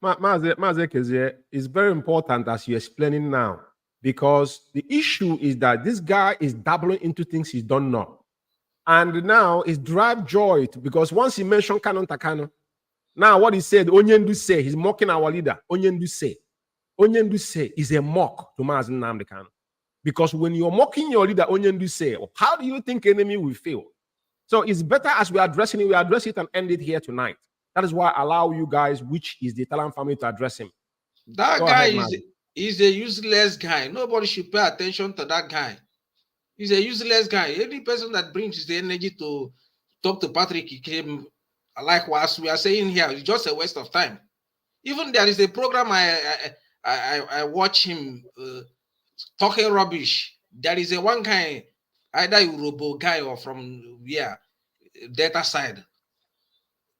Mazi Ekezie, is very important as you're explaining now, because the issue is that this guy is dabbling into things he don't know. And now it's drive joy because once he mentioned Kanu, now what he said, Onyendu say, he's mocking our leader. Onyendu say is a mock to Mazi Nnamdi Kanu. Because when you're mocking your leader, Onyendu say, how do you think enemy will feel? So it's better as we address it and end it here tonight. That is why I allow you guys, which is the Italian family, to address him. That guy He's a useless guy. Nobody should pay attention to that guy. He's a useless guy. Any person that brings the energy to talk to Patrick, he came like what we are saying here, it's just a waste of time. Even there is a program I watch him talking rubbish. There is a one guy, either Urobo guy or from data side,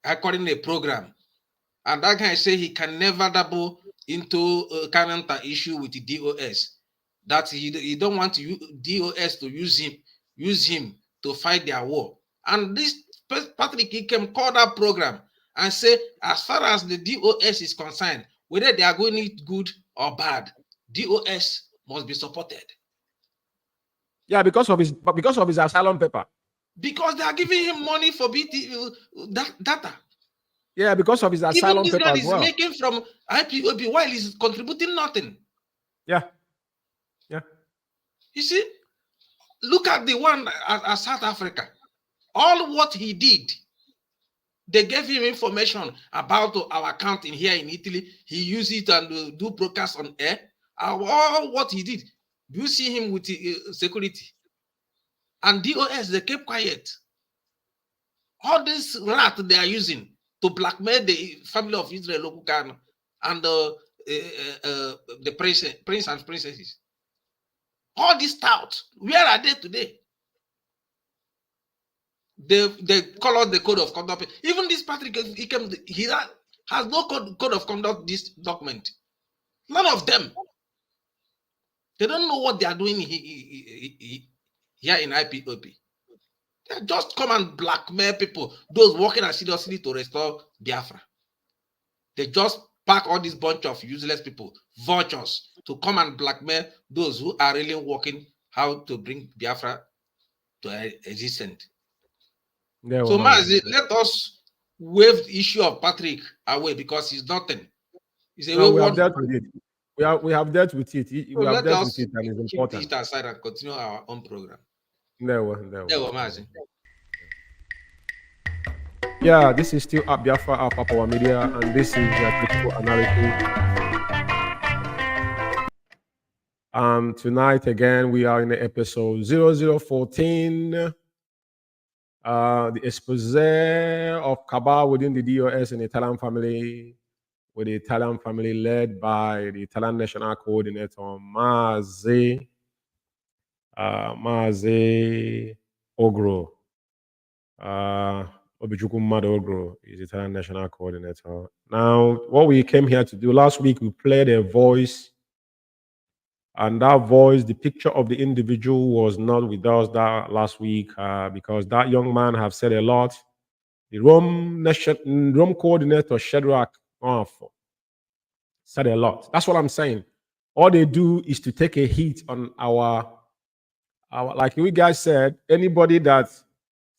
according to the program. And that guy say he can never double into a current issue with the DOS. That he don't want to DOS to use him to fight their war. And this Patrick, he can call that program and say, as far as the DOS is concerned, whether they are going it good or bad, DOS must be supported. Yeah, because of his asylum paper. Because they are giving him money for data. Yeah, because of his asylum paper. Even this guy is making from IPOB while he's contributing nothing. Yeah. You see, look at the one at South Africa. All what he did, they gave him information about our account in here in Italy. He used it and do broadcasts on air. All what he did, you see him with security. And DOS, they kept quiet. All this rat they are using to blackmail the family of Israel Kanu and the prince and princesses. All this tout, where are they today? They call out the code of conduct. Even this Patrick, he has no code of conduct, this document. None of them. They don't know what they are doing here in IPOB. They just come and blackmail people, those working assiduously to restore Biafra. They just pack all this bunch of useless people, vultures, to come and blackmail those who are really working how to bring Biafra to existence. So, Mazi, let us wave the issue of Patrick away because he's nothing. He's we have dealt with it. We have dealt with it. We have dealt with it, and it's important. Keep it aside and continue our own program. Never. Mazi. Yeah, this is still at Biafra, our Papua Media, and this is critical analysis. Tonight again, we are in the episode 0014. The expose of Cabal within the DOS and the Italian family, with the Italian family led by the Italian National Coordinator, Mazi Uguru. Obichukwukamadu is the Italian National Coordinator. Now, what we came here to do, last week we played a voice, and that voice, the picture of the individual was not with us that last week because that young man have said a lot. The Rome Coordinator, Shadrach, said a lot. That's what I'm saying. All they do is to take a hit on our like you guys said, anybody that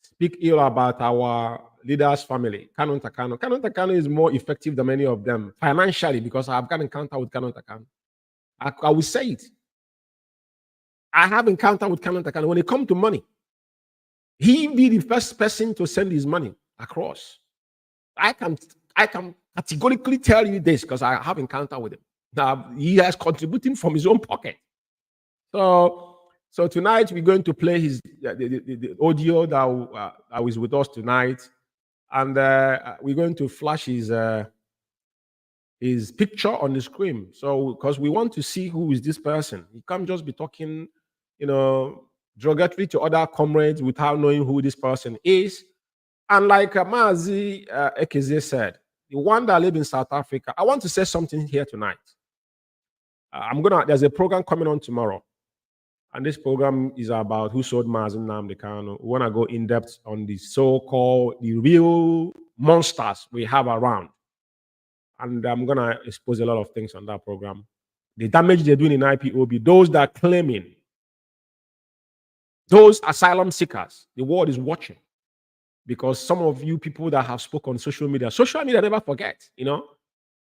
speak ill about our leaders' family, Kanu is more effective than many of them financially because I have got an encounter with Kanu. I will say it. I have encounter with Kanu. When it comes to money, he be the first person to send his money across. I can categorically tell you this because I have encounter with him. Now he has contributing from his own pocket. So tonight we're going to play the audio that is with us tonight, and we're going to flash his picture on the screen. So because we want to see who is this person. He can't just be talking, derogatory to other comrades without knowing who this person is. And like Mazi Ekezie said, the one that lives in South Africa, I want to say something here tonight. There's a program coming on tomorrow. And this program is about who sold Mazi Nnamdi. We want to go in depth on the so-called, the real monsters we have around. And I'm going to expose a lot of things on that program. The damage they're doing in IPOB, those that are claiming, those asylum seekers, the world is watching. Because some of you people that have spoken on social media never forget,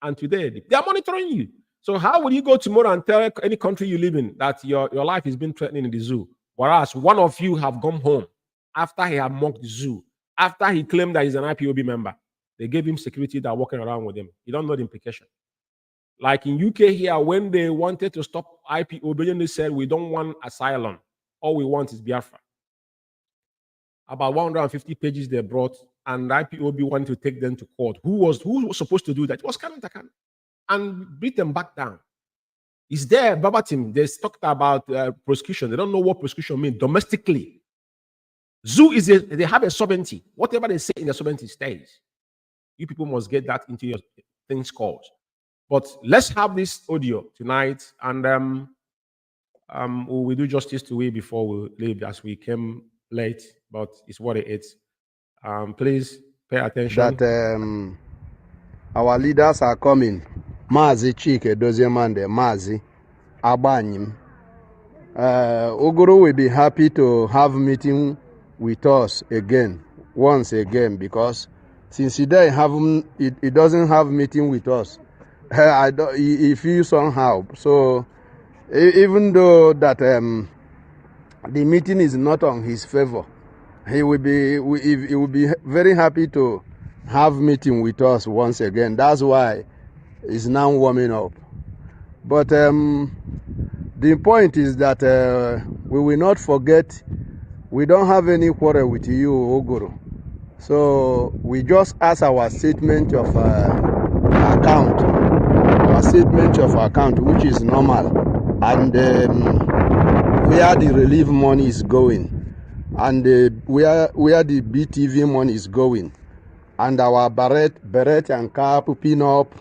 And today, they are monitoring you. So how will you go tomorrow and tell any country you live in that your life is being threatened in the zoo? Whereas one of you have gone home after he had mocked the zoo, after he claimed that he's an IPOB member. They gave him security that are walking around with him. You don't know the implication. Like in UK here, when they wanted to stop IPOB, they said, we don't want asylum. All we want is Biafra. About 150 pages they brought, and IPOB wanted to take them to court. Who was supposed to do that? It was Kanu and beat them back down. It's there, Babatim. They talked about prosecution. They don't know what prosecution means domestically. Zoo is they have a sovereignty. Whatever they say in the sovereignty stays. You people must get that into your things called. But let's have this audio tonight, and we do justice to it before we leave, as we came late, but it's what it is. Please pay attention. That our leaders are coming. Mazi Chike Doziemande, Mazi Abanyim. Uguru will be happy to have meeting with us again, once again, because since he doesn't have meeting with us, he feels somehow. So even though that the meeting is not on his favor, he will be very happy to have meeting with us once again. That's why he's now warming up. But the point is that we will not forget, we don't have any quarrel with you, Uguru. So we just ask our statement of account, which is normal, and where the relief money is going, and where the BTV money is going, and our beret and cap, pin-up,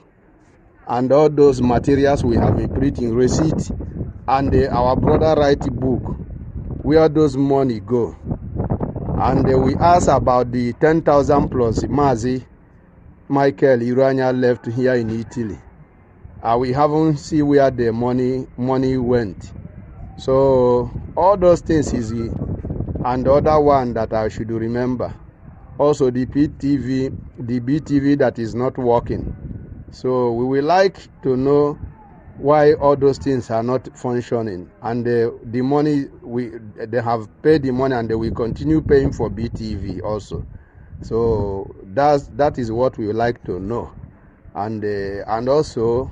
and all those materials we have been printing, receipt, and our brother write book, where those money go. And we ask about the 10,000 plus Mazi Michael Irania left here in Italy. We haven't seen where the money went. So all those things is, and the other one that I should remember, also the BTV that is not working. So we would like to know why all those things are not functioning, and the money they have paid the money, and they will continue paying for BTV also. So that is what we would like to know, and also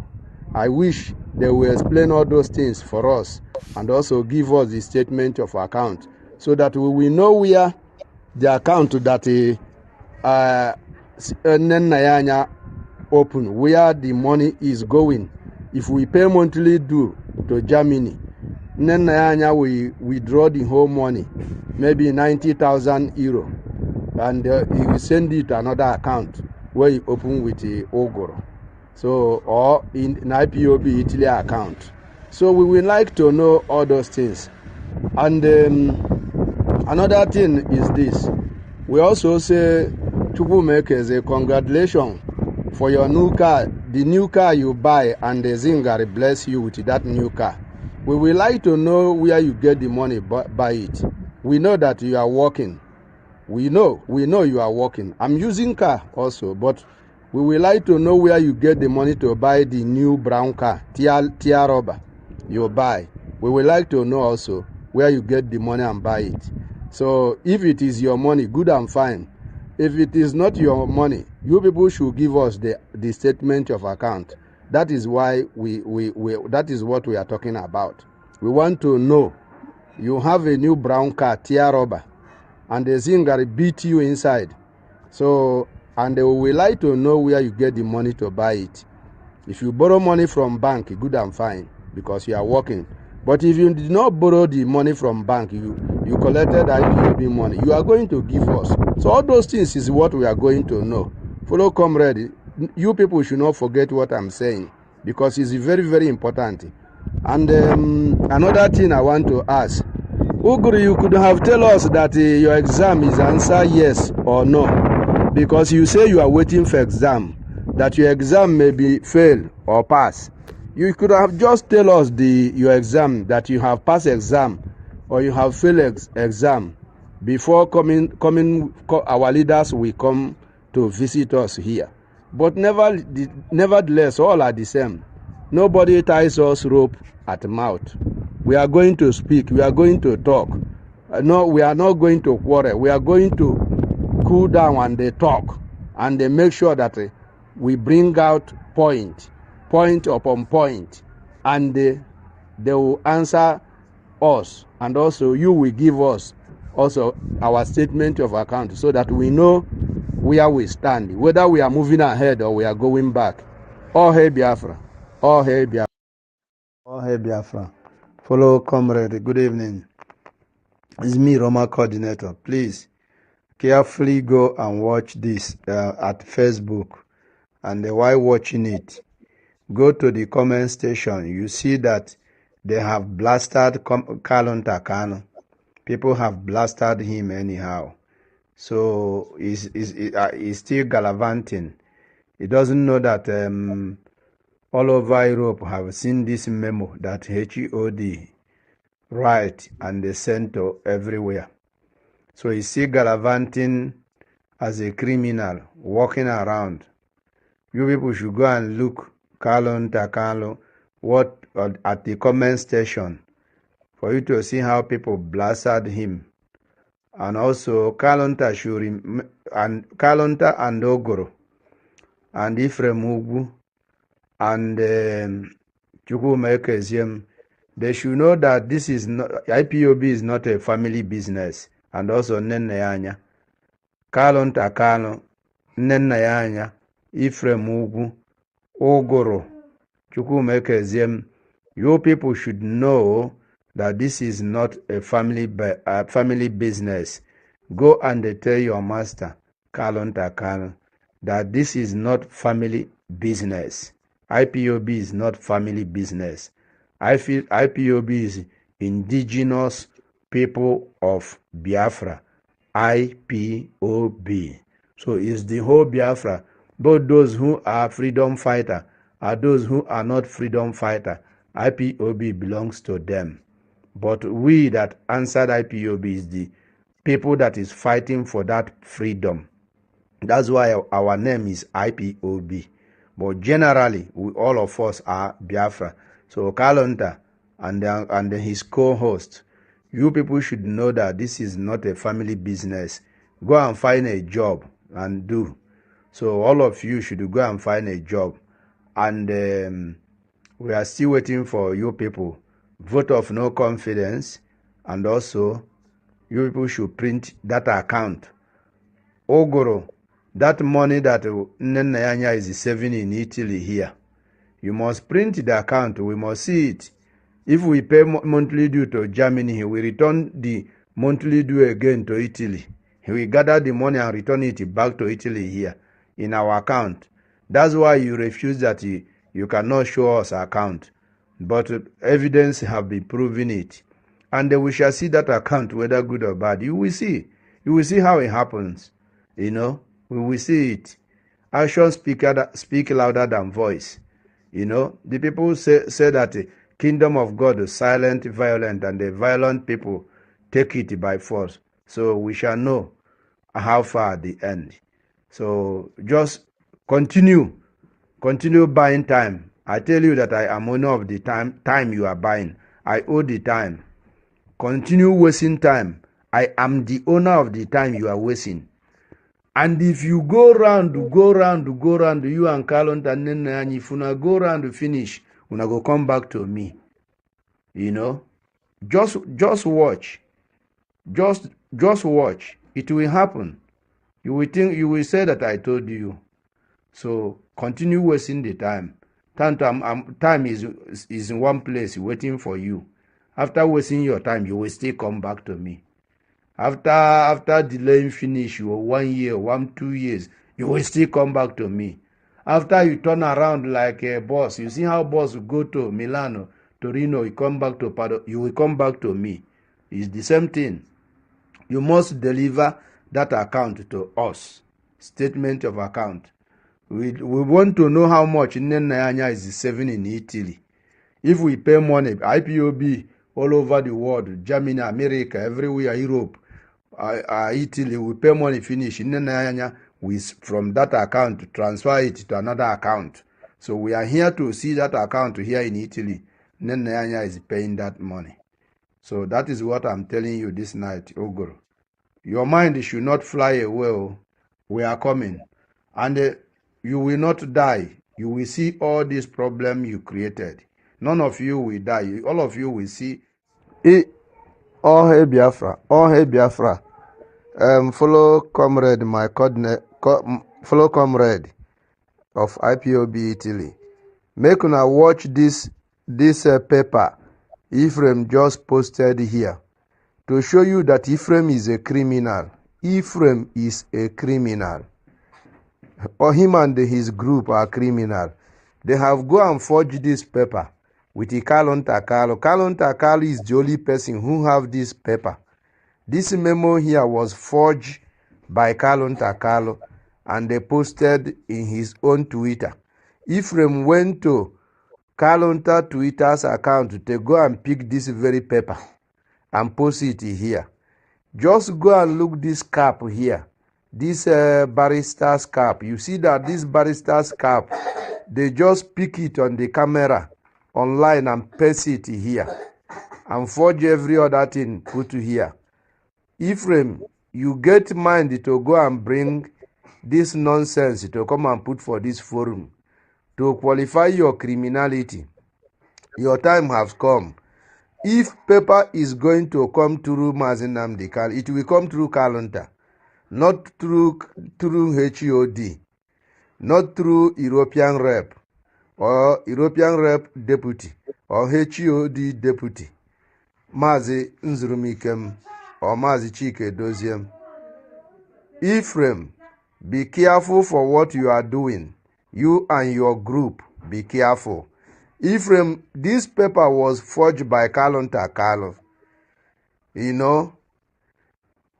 I wish they will explain all those things for us, and also give us the statement of account, so that we will know where the account that open, where the money is going. If we pay monthly due to Germany, then we withdraw the whole money, maybe 90,000 euro, and he will send it to another account where you open with the Uguru. So, or in an IPOB Italy account. So we would like to know all those things. And another thing is this. We also say, Chukwuma Ekezie, congratulations for your new car, the new car you buy, and the Zingari bless you with that new car. We would like to know where you get the money buy it. We know that you are working. We know you are working. I'm using car also, but we would like to know where you get the money to buy the new brown car, Tia Rubber, you buy. We would like to know also where you get the money and buy it. So if it is your money, good and fine. If it is not your money, you people should give us the statement of account. That is why that is what we are talking about. We want to know you have a new brown car, Tia Rubber, and the Zingari beat you inside. So, and we would like to know where you get the money to buy it. If you borrow money from bank, good and fine, because you are working. But if you did not borrow the money from bank, you collected IPOB money, you are going to give us. So all those things is what we are going to know. Follow comrade, you people should not forget what I'm saying, because it's very, very important. And another thing I want to ask, Uguru, you could have tell us that your exam is answer yes or no, because you say you are waiting for exam, that your exam may be fail or pass. You could have just tell us your exam, that you have passed exam or you have failed exam before our leaders will come to visit us here. But nevertheless, all are the same. Nobody ties us rope at the mouth. We are going to speak. We are going to talk. No, we are not going to quarrel. We are going to cool down and they talk, and they make sure that we bring out point. point upon point, and they will answer us, and also you will give us also our statement of account so that we know where we stand, whether we are moving ahead or we are going back. All hail Biafra. All hail Biafra. All hail Biafra. Follow comrade. Good evening. It's me, Roma coordinator. Please carefully go and watch this at Facebook, and while watching it, go to the comment section. You see that they have blasted Kanu. People have blasted him anyhow. So he's still gallivanting. He doesn't know that all over Europe have seen this memo that HEOD write, and they sent to everywhere. So he's still gallivanting as a criminal, walking around. You people should go and look Kanu what at the comment section for you to see how people blasted him. And also Kalonta and Uguru and Ephraim Ugwu and Chukwuma Ekezie, they should know that this is not, IPOB is not a family business. And also Nnenayanya, Kalonta Kanu, Nnenayanya, Ephraim Ugwu, Uguru, Chukwuma Ekezie, you people should know that this is not a family business. Go and tell your master, Kalonta Kanu, that this is not family business. IPOB is not family business. I feel IPOB is indigenous people of Biafra. IPOB. So it's the whole Biafra. Both those who are freedom fighter and those who are not freedom fighter. IPOB belongs to them. But we that answered IPOB is the people that is fighting for that freedom. That's why our name is IPOB. But generally, all of us are Biafra. So Kalonta and his co-host, you people should know that this is not a family business. Go and find a job and do. So all of you should go and find a job. And we are still waiting for you people. Vote of no confidence, and also you people should print that account. Uguru, that money that Nnenayanya is saving in Italy here, you must print the account. We must see it. If we pay monthly due to Germany, he will return the monthly due again to Italy. He will gather the money and return it back to Italy here in our account. That's why you refuse that you cannot show us account. But evidence have been proving it. And we shall see that account, whether good or bad. You will see. You will see how it happens. You know, we will see it. Actions speak louder than voice. You know, the people say that the kingdom of God is silent, violent, and the violent people take it by force. So we shall know how far at the end. So just continue buying time. I tell you that I am owner of the time you are buying. I owe the time. Continue wasting time. I am the owner of the time you are wasting. And if you go round, you and Kalonta and Nnenayanya, if you go round to finish, you go come back to me. You know? Just watch. Just watch. It will happen. You will say that I told you. So continue wasting the time. Time is in one place waiting for you. After wasting your time, you will still come back to me. After delaying finish, you 1 year, 2 years, you will still come back to me. After you turn around like a boss, you see how boss will go to Milano, Torino, you come back to Padua, you will come back to me. It's the same thing. You must deliver that account to us. Statement of account. We want to know how much Nnenayanya is saving in Italy. If we pay money, IPOB all over the world, Germany, America, everywhere, Europe, Italy, we pay money finish. Nnenayanya, we from that account transfer it to another account. So we are here to see that account here in Italy. Nnenayanya is paying that money. So that is what I'm telling you this night, Uguru. Your mind should not fly away. We are coming. And you will not die. You will see all this problem you created. None of you will die. All of you will see. All hail Biafra. All hail Biafra. Follow comrade, my coordinate, follow comrade of IPOB Italy. Make una watch this paper Ephraim just posted here to show you that Ephraim is a criminal. Ephraim is a criminal. Or him and his group are criminal. They have go and forge this paper with Kalon Takalo. Kalon Takalo is the only person who have this paper. This memo here was forged by Kalon Takalo and they posted in his own Twitter. Ephraim went to Kalonta Twitter's account to go and pick this very paper and post it here. Just go and look this cap here. This barrister's cap. You see that this barrister's cap, they just pick it on the camera online and paste it here and forge every other thing put here. Ephraim, you get mind to go and bring this nonsense to come and put for this forum to qualify your criminality. Your time has come. If paper is going to come through Mazi Nnamdi, it will come through Kalonta, not through HOD, not through European rep or European rep deputy or HOD deputy, Mazi Nzurumikem or Mazi Chike Doziem. Ephraim, be careful for what you are doing. You and your group, be careful. Ephraim, this paper was forged by Kalon Takalo. You know,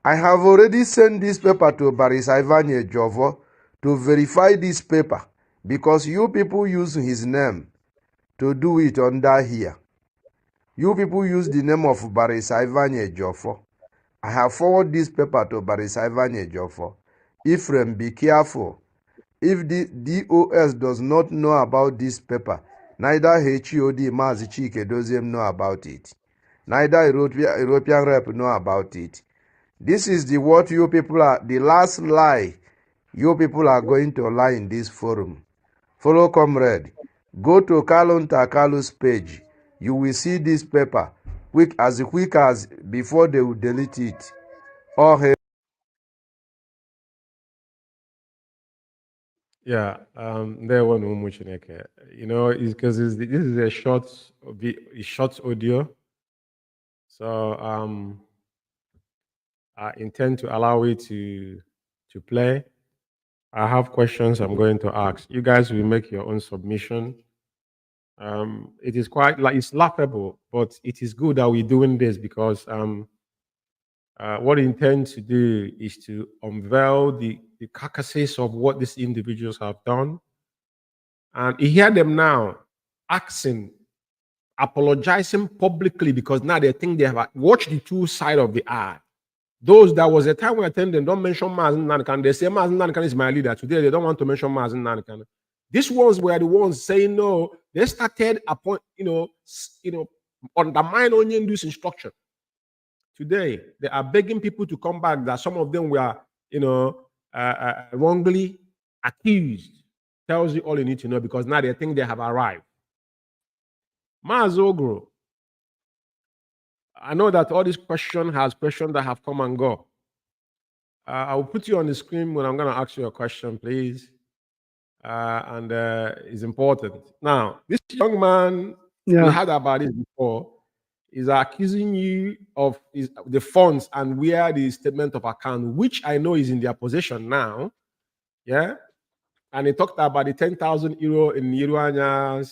I have already sent this paper to Baris Ivanye Jovo to verify this paper because you people use his name to do it under here. You people use the name of Baris Ivanye Jovo. I have forwarded this paper to Baris Ivanye Jovo. Ephraim, be careful. If the DOS does not know about this paper, neither HOD Mazi Chike Doziem know about it. Neither European rep know about it. This is the what you people are, the last lie you people are going to lie in this forum. Follow comrade. Go to Kalon Takalo's page. You will see this paper quick as before they will delete it. Or Yeah, there was no much. You know, it's because this is a short audio, so I intend to allow it to play. I have questions I'm going to ask. You guys will make your own submission. It is quite like it's laughable, but it is good that we're doing this because what I intend to do is to unveil the carcasses of what these individuals have done. And you hear them now asking, apologizing publicly because now they think they have watched the two sides of the eye. Those that was a time we attended don't mention Mazi Nnamdi. They say Mazi Nnamdi is my leader. Today they don't want to mention Mazi Nnamdi. These ones were the ones saying no. They started undermine Onyendu's instruction. Today they are begging people to come back. That some of them were wrongly accused. Tells you all you need to know because now they think they have arrived. Mazi Uguru, I know that all these questions that have come and go. I will put you on the screen when I'm going to ask you a question, please. And it's important. Now, this young man, we heard about it before, is accusing you of the funds and where the statement of account, which I know is in their possession now. Yeah. And he talked about the 10,000 euro in Iruanya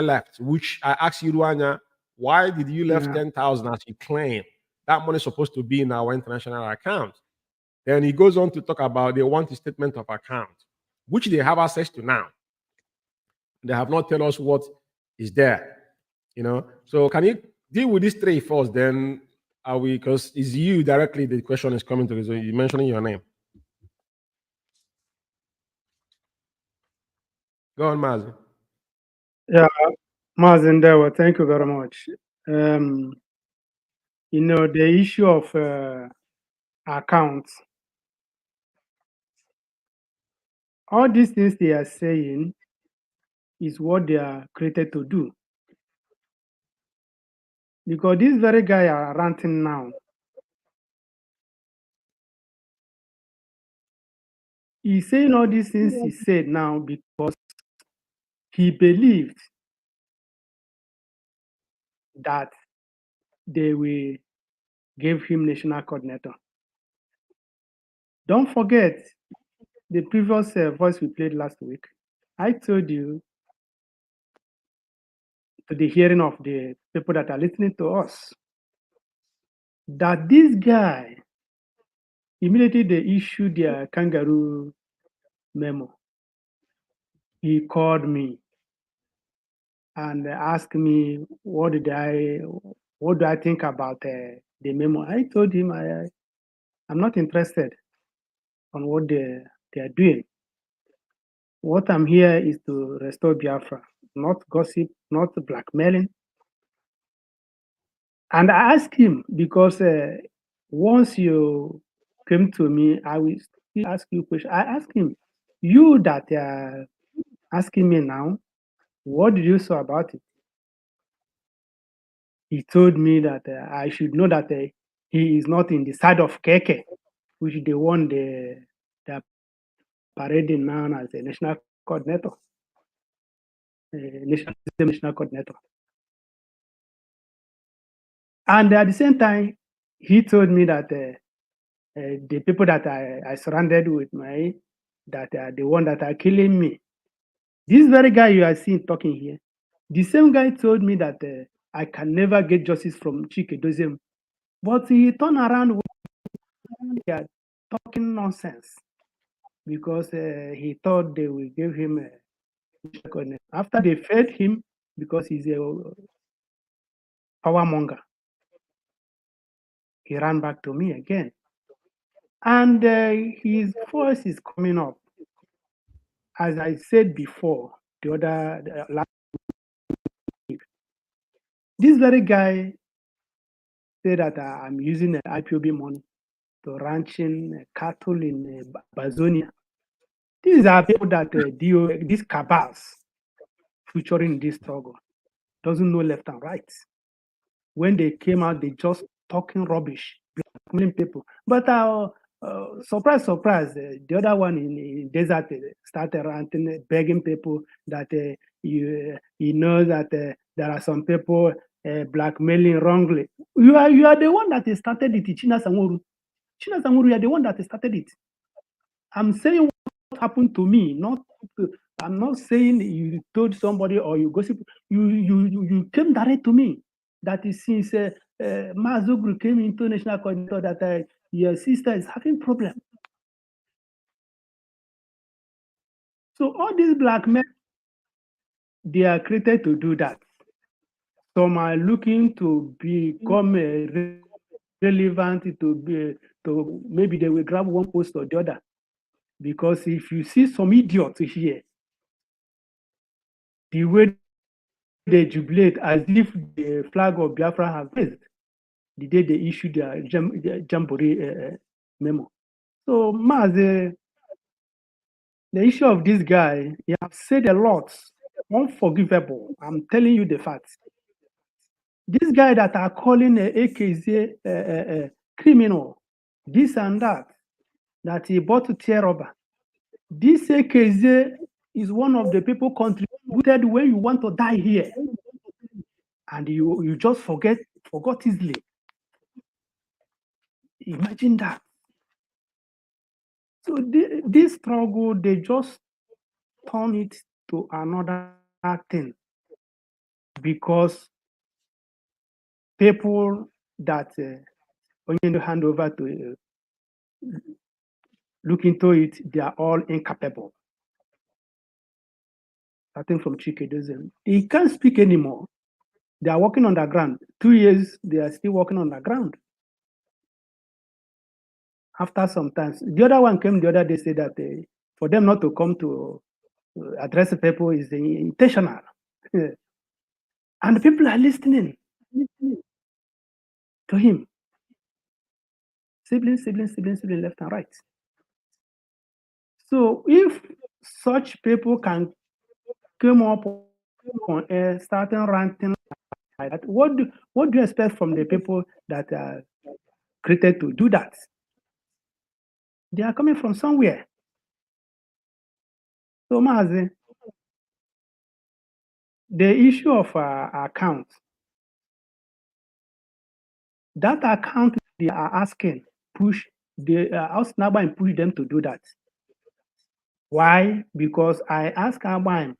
left, which I asked Iruanya, why did you left 10,000 as you claim? That money is supposed to be in our international account. Then he goes on to talk about they want a statement of account, which they have access to now. They have not told us what is there. So can you deal with these three first? Then are we, because it's you directly the question is coming to, so you're mentioning your name. Go on, Mazi. Yeah, Mazi Ndewa, thank you very much. The issue of accounts, all these things they are saying, is what they are created to do. Because this very guy are ranting now. He's saying all these things he said now because he believed that they will give him national coordinator. Don't forget the previous voice we played last week. I told you to the hearing of the people that are listening to us that this guy, immediately they issued their kangaroo memo. He called me and asked me what do I think about the memo. I told him I'm not interested on what they are doing. What I'm here is to restore Biafra, not gossip, not blackmailing. And I asked him because once you came to me, I will still ask you a question. I asked him, you that are asking me now, what did you say about it? He told me that I should know that he is not in the side of Keke, which they won the parading now as a national coordinator, national coordinator. And at the same time, he told me that the people that I surrounded with that are the one that are killing me. This very guy you are seeing talking here, the same guy told me that I can never get justice from Chike. But he turned around when they are talking nonsense because he thought they will give him a after they fed him because he's a power monger. He ran back to me again. And his voice is coming up. As I said before, last week, this very guy said that I'm using IPOB money to ranching cattle in Bazonia. These are people that these cabals featuring this struggle doesn't know left and right. When they came out, they just talking rubbish, blackmailing people. But surprise, surprise, the other one in desert started ranting, begging people that he knows that there are some people blackmailing wrongly. You are the one that started it, China Sanguru. China Sanguru, you are the one that started it. I'm saying what happened to me, I'm not saying you told somebody or you gossip. You came direct to me. That is since Mazi Umeh came into national coordinator that your sister is having problem. So all these black men, they are created to do that. Some are looking to become relevant to maybe they will grab one post or the other. Because if you see some idiots here, the way they jubilate as if the flag of Biafra has raised the day they issued their Jamboree memo. So, Mazi, the issue of this guy, he has said a lot, unforgivable. I'm telling you the facts. This guy that are calling Ekezie criminal, this and that he bought to tear rubber. This Ekezie is one of the people contributed when you want to die here. And you just forgot easily. Imagine that. So this struggle, they just turn it to another thing because people that when you hand over to look into it, they are all incapable. Starting from Chike, he can't speak anymore. They are working on the ground. 2 years, they are still working on the ground. After some time, the other one came the other day, said that for them not to come to address the people is intentional. And the people are listening to him. Siblings, left and right. So if such people can came up on air, starting ranting like that. What do you expect from the people that are created to do that? They are coming from somewhere. So, Mazi, the issue of account, that account they are asking, push the us Naba and push them to do that. Why? Because I ask Abaim,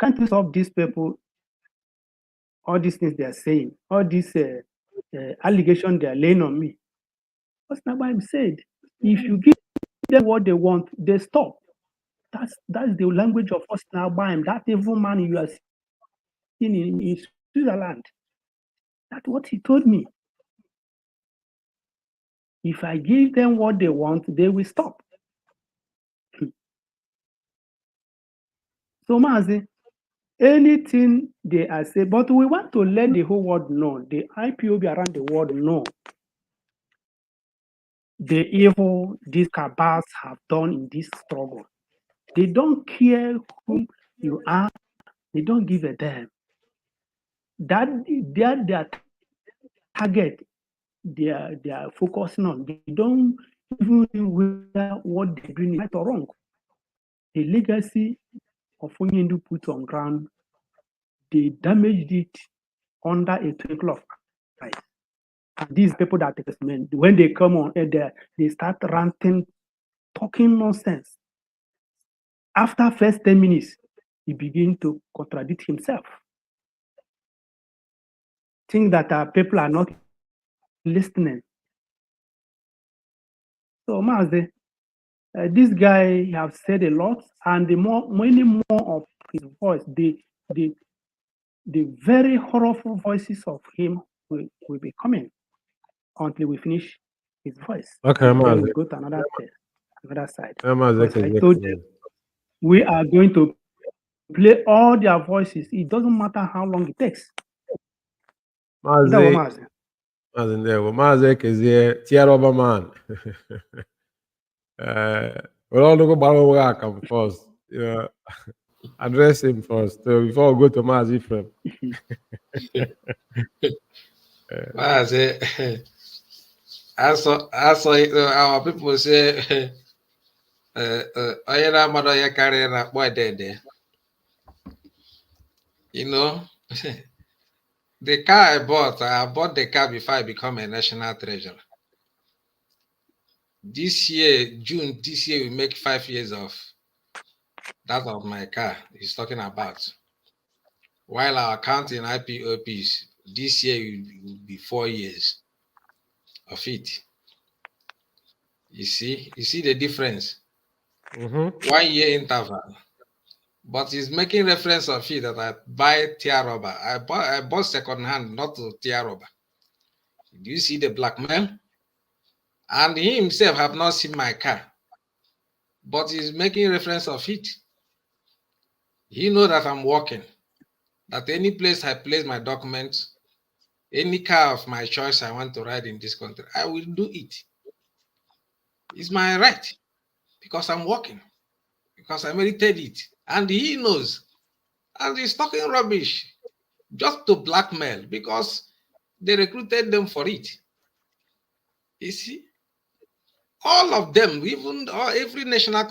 can't you solve these people, all these things they are saying, all these allegations they are laying on me? What Nabaim said, if you give them what they want, they stop. That's the language of us Nabaim, that evil man you are seeing in Switzerland. That's what he told me. If I give them what they want, they will stop. So, Mazi, anything they are saying, but we want to let the whole world know, the IPOB around the world know the evil these cabals have done in this struggle. They don't care who you are, they don't give a damn. That their target, they are focusing on. They don't even know what they're doing right or wrong. The legacy of Onyendu put on ground, they damaged it under a twinkle of eye. And these people that when they come on, they start ranting, talking nonsense. After first 10 minutes, he begins to contradict himself. Think that people are not listening. So, Mazi, this guy have said a lot, and many more of his voice, the very horrible voices of him will be coming until we finish his voice. Okay, then we go to another side. Mazi, I told them we are going to play all their voices. It doesn't matter how long it takes. Mazi, Ekezie, tear rubber man. We're all going to borrow work first. Address him first before we go to Mazi Ephraim. Mazi, as our people say, you know, the car I bought the car before I become a national treasurer. This year, June, we make 5 years of that of my car he's talking about. While our account in IPOPs, this year will be 4 years of it. You see the difference. 1 year interval. But he's making reference of it that I buy tear rubber. I bought second hand, not to tear rubber. Do you see the blackmail? And he himself have not seen my car, but he's making reference of it. He knows that I'm working, that any place I place my documents, any car of my choice I want to ride in this country, I will do it. It's my right, because I'm working, because I merited it. And he knows. And he's talking rubbish just to blackmail, because they recruited them for it. You see? All of them, even every national,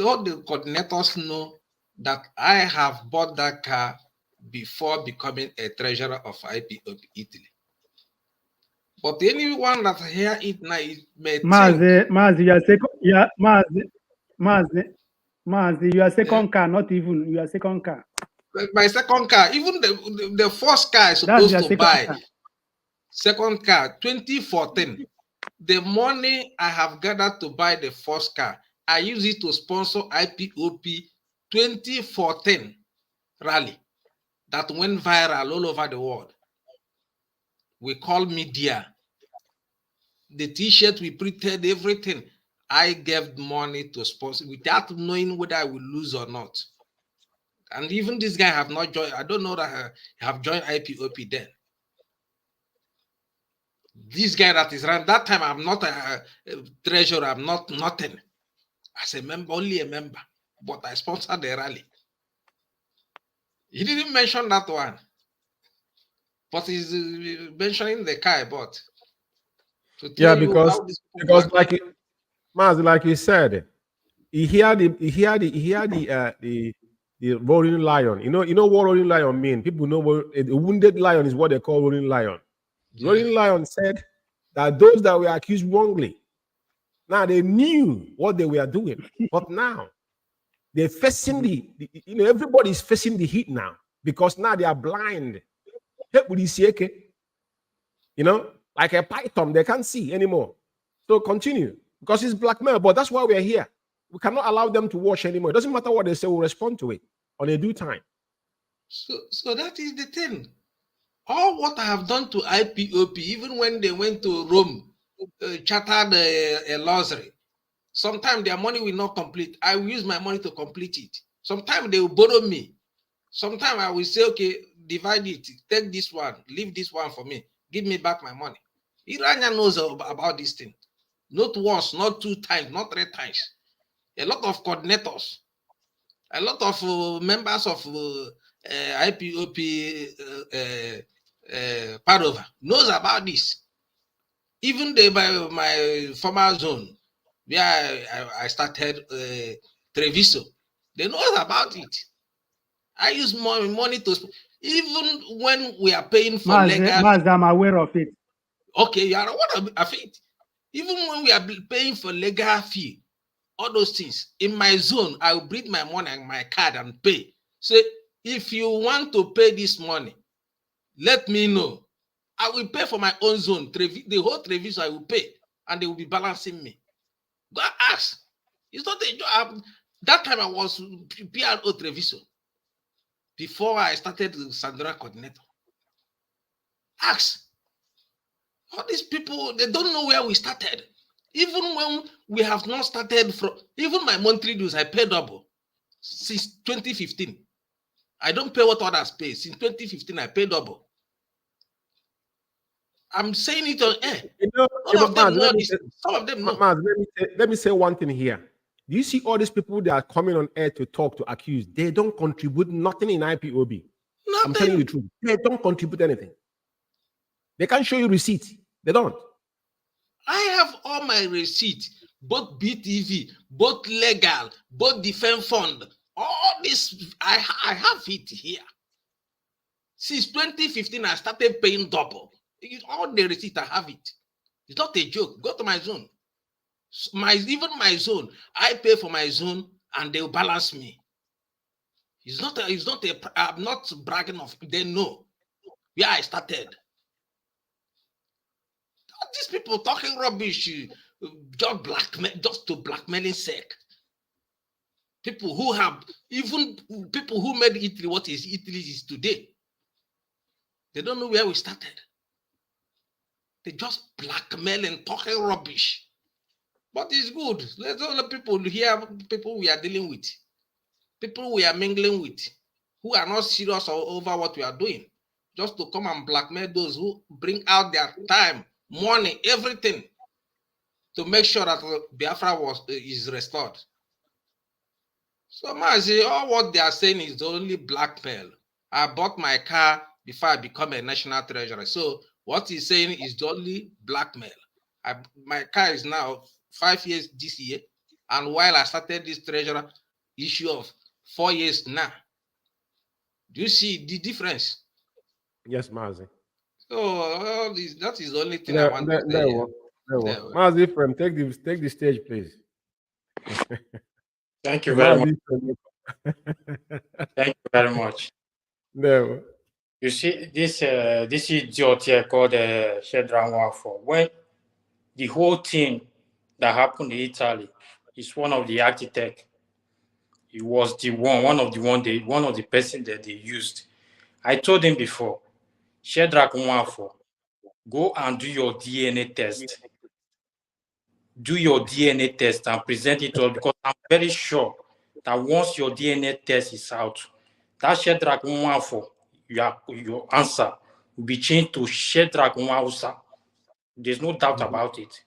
all the coordinators know that I have bought that car before becoming a treasurer of IPOB Italy. But anyone that hear it now, it may Mazi, you are second. Yeah, Mazi, you are second car, not even you are second car. My second car, even the first car I supposed to buy, second car, 2014. The money I have gathered to buy the first car, I use it to sponsor IPOP 2014 rally that went viral all over the world. We call media. The t-shirt we printed, everything. I gave money to sponsor without knowing whether I will lose or not. And even this guy have not joined. I don't know that I have joined IPOP then. This guy that is around that time, I'm not a treasurer, I'm not nothing. As a member, only a member, but I sponsored the rally. He didn't mention that one, but he's mentioning the car I bought. To tell you because how this people like you said, he hear the roaring lion. You know what roaring lion mean? People know what a wounded lion is what they call roaring lion. Yeah. Roaring lion said that those that were accused wrongly, now they knew what they were doing, but now they're facing everybody's facing the heat now because now they are blind. Like a python, they can't see anymore. So continue because it's blackmail, but that's why we're here. We cannot allow them to watch anymore. It doesn't matter what they say, we'll respond to it on a due time. So that is the thing. All what I have done to IPOP, even when they went to Rome, chartered a luxury, sometimes their money will not complete. I will use my money to complete it. Sometimes they will borrow me. Sometimes I will say, okay, divide it. Take this one, leave this one for me. Give me back my money. Iranian knows about this thing. Not once, not 2 times, not 3 times. A lot of coordinators, a lot of members of IPOP Padova knows about this. Even my former zone, where I started Treviso, they know about it. I use money to, even when we are paying for legal. Mazi, I'm aware of it. Okay, you are aware of it. Even when we are paying for legal fee, all those things, in my zone, I will bring my money and my card and pay. Say, if you want to pay this money, let me know. I will pay for my own zone. The whole Treviso I will pay, and they will be balancing me. Go ask. It's not a job. That time I was PRO Treviso before I started the Sandra coordinator. Ask. All these people, they don't know where we started. Even when we have not started from, even my monthly dues, I pay double since 2015. I don't pay what others pay. Since 2015, I pay double. I'm saying it on air. Some of them know. Let me say one thing here. Do you see all these people that are coming on air to talk, to accuse? They don't contribute nothing in IPOB. Nothing. I'm telling you the truth. They don't contribute anything. They can't show you receipts. They don't. I have all my receipts, both BTV, both legal, both defense fund. All this, I have it here. Since 2015, I started paying double. All the receipts, I have it. It's not a joke. Go to my zone. Even my zone, I pay for my zone and they'll balance me. I'm not bragging of it. They know where I started. These people talking rubbish, just to blackmailing sake. People who have, even people who made Italy what is Italy is today. They don't know where we started. They just blackmail and talking rubbish. But it's good. Let's all the people here, people we are dealing with, people we are mingling with, who are not serious over what we are doing. Just to come and blackmail those who bring out their time, money, everything to make sure that Biafra is restored. So Mazi, all what they are saying is only blackmail. I bought my car before I become a national treasurer. So what he's saying is only blackmail. My car is now 5 years this year, and while I started this treasurer issue of 4 years now. Do you see the difference? Yes, Mazi. So that is the only thing I want to say. Mazi Ephraim, take the stage, please. Thank you very much. Thank you very much. No. You see, this idiot here called Shedran Wafo, when the whole thing that happened in Italy is one of the architects. He was one of the person that they used. I told him before, Shedrak Nwafo, go and do your DNA test. Do your DNA test and present it to us, because I'm very sure that once your DNA test is out, that Shedrak Nwafo, your answer will be changed to Shedrak Nwausa. There's no doubt about it.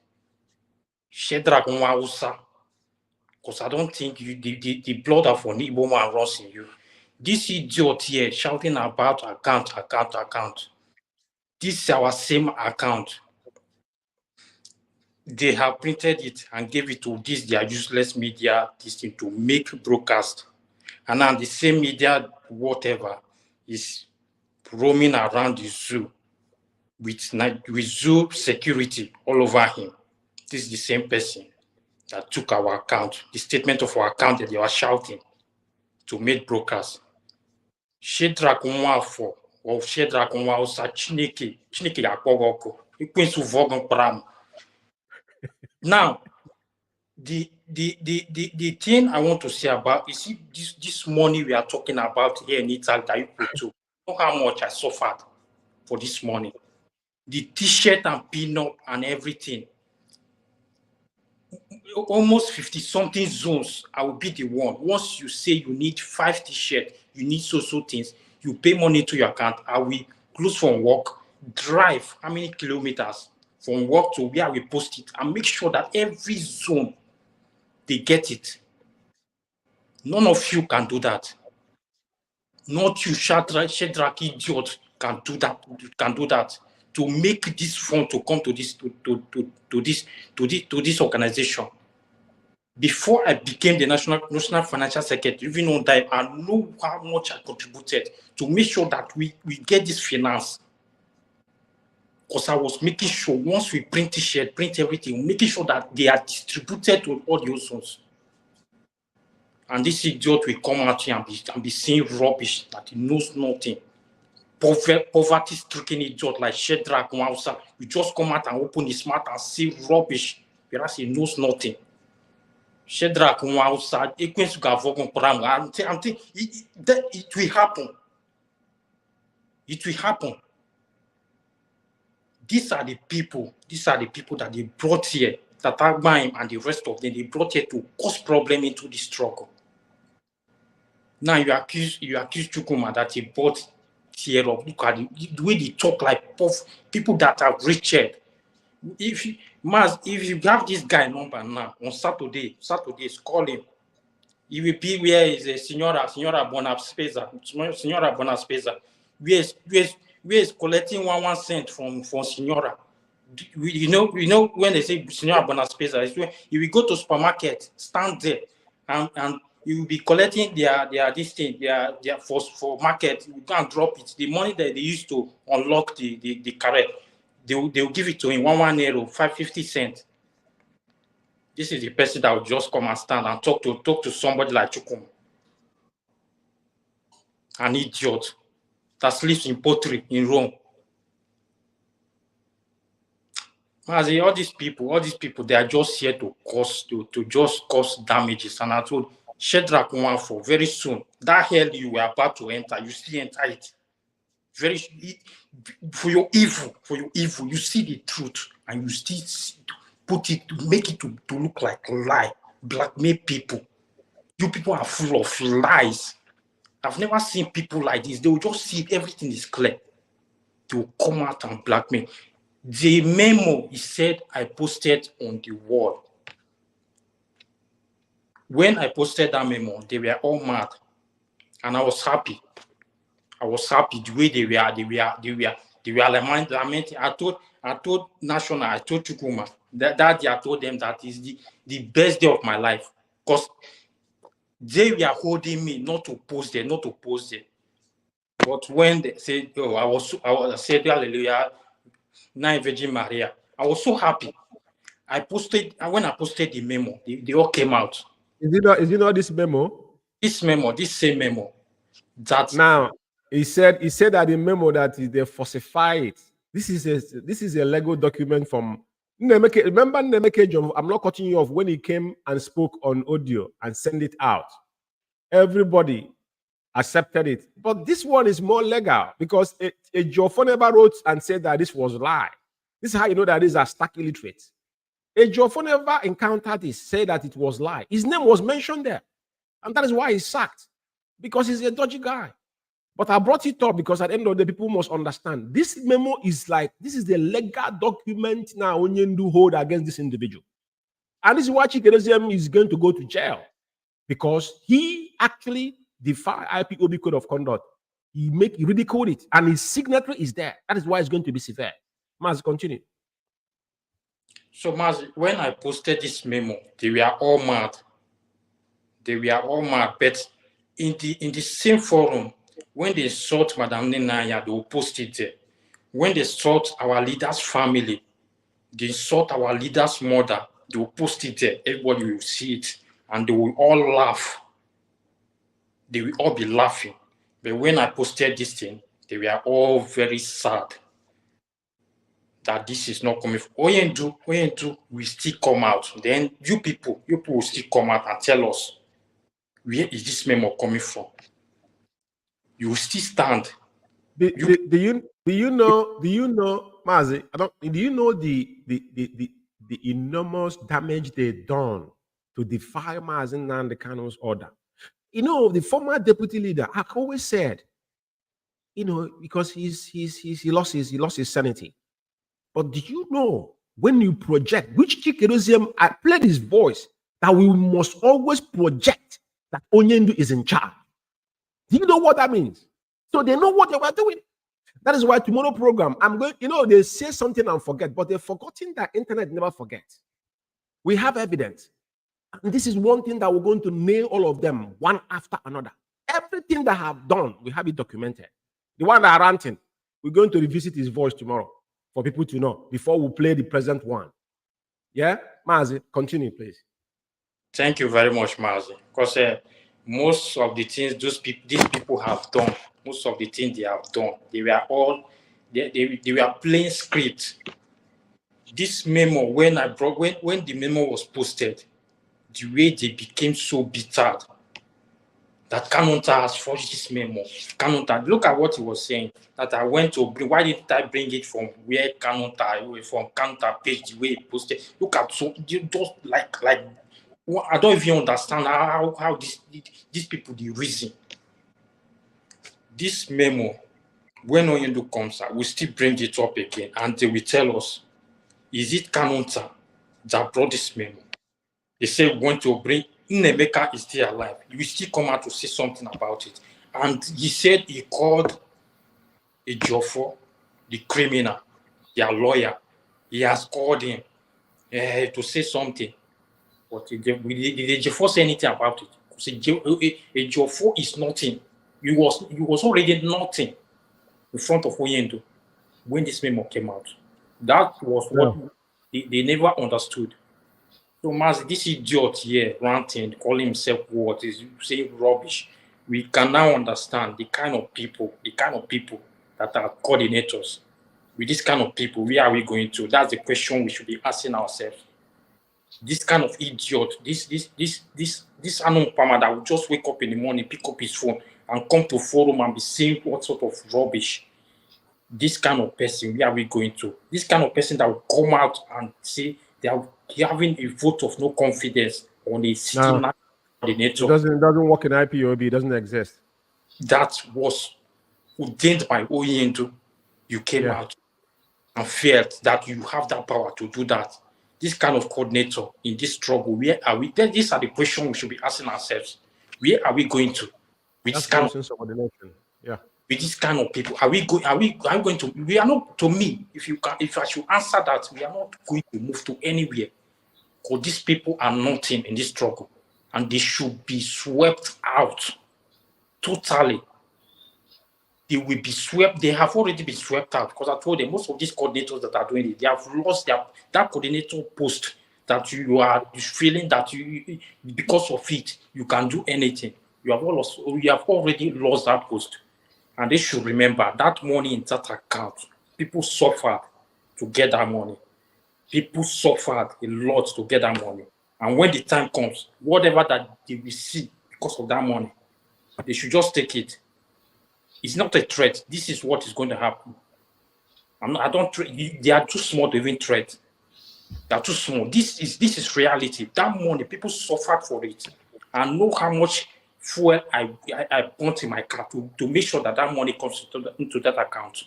Shedrak Nwausa. Because I don't think the blood of an Igbo man runs in you. This idiot here shouting about account. This is our same account. They have printed it and gave it to this their useless media this thing to make broadcast. And now the same media, whatever, is roaming around the zoo with zoo security all over him. This is the same person that took our account, the statement of our account that they were shouting to make broadcast. Shedrack Nwafo or Shedrack Nwausa Chineke Yakogoko. Now, the thing I want to say about, you see, this money we are talking about here in Italy that you put to, know how much I suffered for this money. The t-shirt and pin-up and everything. Almost 50-something zones, I will be the one. Once you say you need 5 t-shirts, you need so things, you pay money to your account, I will close from work, drive how many kilometers from work to where we post it, and make sure that every zone, they get it. None of you can do that. Not you, Shadrach idiot, can do that. To make this fund to come to this organization. Before I became the national financial secretary, even on that, I know how much I contributed to make sure that we get this finance. Because I was making sure once we print t-shirt, print everything, making sure that they are distributed to all the zones. And this idiot will come out here and be saying rubbish that he knows nothing. Poverty-stricken idiot like Shedrack Nwausa, you just come out and open his mouth and say rubbish, whereas he knows nothing. Shedrack Nwausa, I'm thinking it will happen. It will happen. These are the people that they brought here, that Agbaim and the rest of them, they brought here to cause problem into the struggle. Now you accuse Chukwuma that he bought here up. Look at the way they talk like people that are richer. If you have this guy number now on Saturday, call him. He will be where is a Signora Bonaspeza, where is collecting 1 cent from Signora. You know when they say Signora Bonaspeza, is when you will go to supermarket, stand there, and you will be collecting their this thing, their for market. You go and drop it. The money that they used to unlock the carrot, they will give it to him 1 euro, 5.50 cents. This is the person that will just come and stand and talk to somebody like Chukwuma, an idiot that sleeps in pottery in Rome. Mazi, all these people, they are just here to cause damages. And I told Shedrack Nwafo very soon, that hell you were about to enter, you still enter it. For your evil, you see the truth, and you still make it to look like lie, blackmail people. You people are full of lies. I've never seen people like this. They will just see everything is clear. They will come out and blackmail. The memo, he said, I posted on the wall. When I posted that memo, they were all mad. And I was happy. The way they were lamenting. I told National, I told Chukwuma, that day I told them that is the best day of my life. Because they were holding me not to post there. But when they said, oh, I said, hallelujah, Nine Virgin Maria, I was so happy. When I posted the memo, they all came out. Is it not this memo? This same memo. That now he said that the memo that they falsify it. This is a legal document from Nemeke. Remember Nemeke, I'm not cutting you off, when he came and spoke on audio and sent it out. Everybody accepted it. But this one is more legal because a Jofo never wrote and said that this was lie. This is how you know that these are stark illiterate. A Jofo never encountered this, said that it was lie. His name was mentioned there. And that is why he's sacked. Because he's a dodgy guy. But I brought it up because at the end of the day, people must understand. This memo is like, this is the legal document now Onyendu hold against this individual. And this is why Ekezie is going to go to jail. Because he actually defy IPOB code of conduct, he ridicule it, and his signature is there. That is why it's going to be severe. Mazi, continue. So, Mazi, when I posted this memo, they were all mad. They were all mad. But in the same forum, when they sought Madam Nenaya, they will post it there. When they sought our leader's family, they sought our leader's mother, they will post it there. Everybody will see it, and they will all laugh. They will all be laughing. But when I posted this thing, they were all very sad that this is not coming. Oyendu will still come out. Then you people will still come out and tell us, where is this memo coming from? You will still stand. Do you know, Mazi? Do you know the enormous damage they done to defy Mazi Nnamdi Kanu's order? You know, the former deputy leader, I always said, you know, because he lost his sanity. But do you know, when you project, which Chikerozium, I played his voice, that we must always project that Onyendu is in charge. Do you know what that means? So they know what they were doing. That is why tomorrow program, I'm going, you know, they say something and forget, but they've forgotten that internet never forgets. We have evidence. And this is one thing that we're going to nail all of them one after another. Everything that I have done, we have it documented. The one that are ranting, we're going to revisit his voice tomorrow for people to know before we play the present one. Yeah? Mazi, continue, please. Thank you very much, Mazi. Because most of the things these people have done, most of the things they have done, they were all, they were playing script. This memo, when the memo was posted, the way they became so bitter that Kanunta has forged this memo. Kanunta, look at what he was saying, that I went to bring, why didn't I bring it from where Kanunta, from Kanunta page, the way he posted? Look at, so you just like, I don't even understand how these people, the reason. This memo, when Oyendu comes out, we still bring it up again, and they will tell us, is it Kanunta that brought this memo? They say we want to bring, Nnemeka is still alive. You will still come out to say something about it. And he said he called Ejiofor, the criminal, their lawyer. He has called him to say something. But did Ejiofor say anything about it? Ejiofor is nothing. He was already nothing in front of Oyendu when this memo came out. That was what they never understood. So, Mazi, this idiot here ranting, calling himself what is saying rubbish. We can now understand the kind of people that are coordinators. With this kind of people, where are we going to? That's the question we should be asking ourselves. This kind of idiot, this Anon Pama that will just wake up in the morning, pick up his phone, and come to forum and be saying what sort of rubbish. This kind of person, where are we going to? This kind of person that will come out and say they are having a vote of no confidence on a sitting coordinator. It doesn't work in IPOB, it doesn't exist. That was ordained by Oyendu. You came out and felt that you have that power to do that. This kind of coordinator in this struggle, where are we? These are the questions we should be asking ourselves. Where are we going to? With this kind of subordination. With this kind of people, are we going to? We are not. To me, if I should answer that, we are not going to move to anywhere. Because these people are nothing in this struggle, and they should be swept out totally. They will be swept. They have already been swept out, because I told them most of these coordinators that are doing it, they have lost that coordinator post. That you are feeling that you, because of it, you can do anything. You have already lost that post. And they should remember that money in that account, people suffered to get that money. People suffered a lot to get that money. And when the time comes, whatever that they will see because of that money, they should just take it. It's not a threat. This is what is going to happen. They are too small to even threat. They are too small. This is reality. That money, people suffered for it. And know how much fuel I put in my car to make sure that money comes into that account.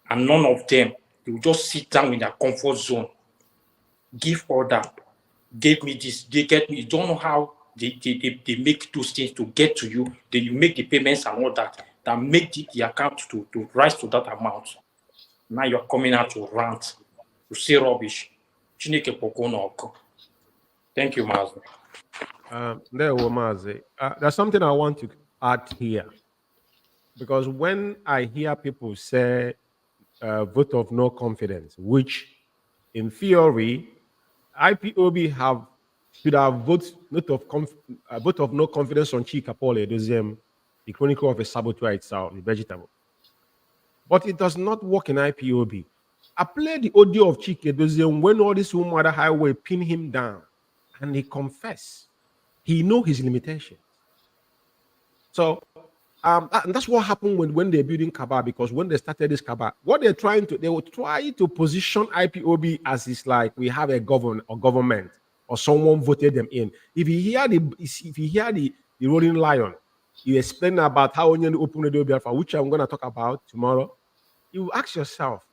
And none of them, they will just sit down in their comfort zone, give order, gave me this, they get me. You don't know how they make those things to get to you. Then you make the payments and all that make the account to rise to that amount. Now you're coming out to rant, to say rubbish. Thank you, Mazi. There's something I want to add here. Because when I hear people say vote of no confidence, which in theory, IPOB should have vote of no confidence on Chika Paul Edoziem, the Chronicle of a Saboteur itself, the vegetable. But it does not work in IPOB. I played the audio of Chika Edoziem when all this woman at the highway pinned him down, and he confessed. He know his limitations. So, and that's what happened when they're building Cabal, because when they started this Cabal, what they were trying to position IPOB as is like we have a government or someone voted them in. If you hear the Rolling Lion, you explain about how Onion opened the door Biafra, which I'm going to talk about tomorrow. You ask yourself,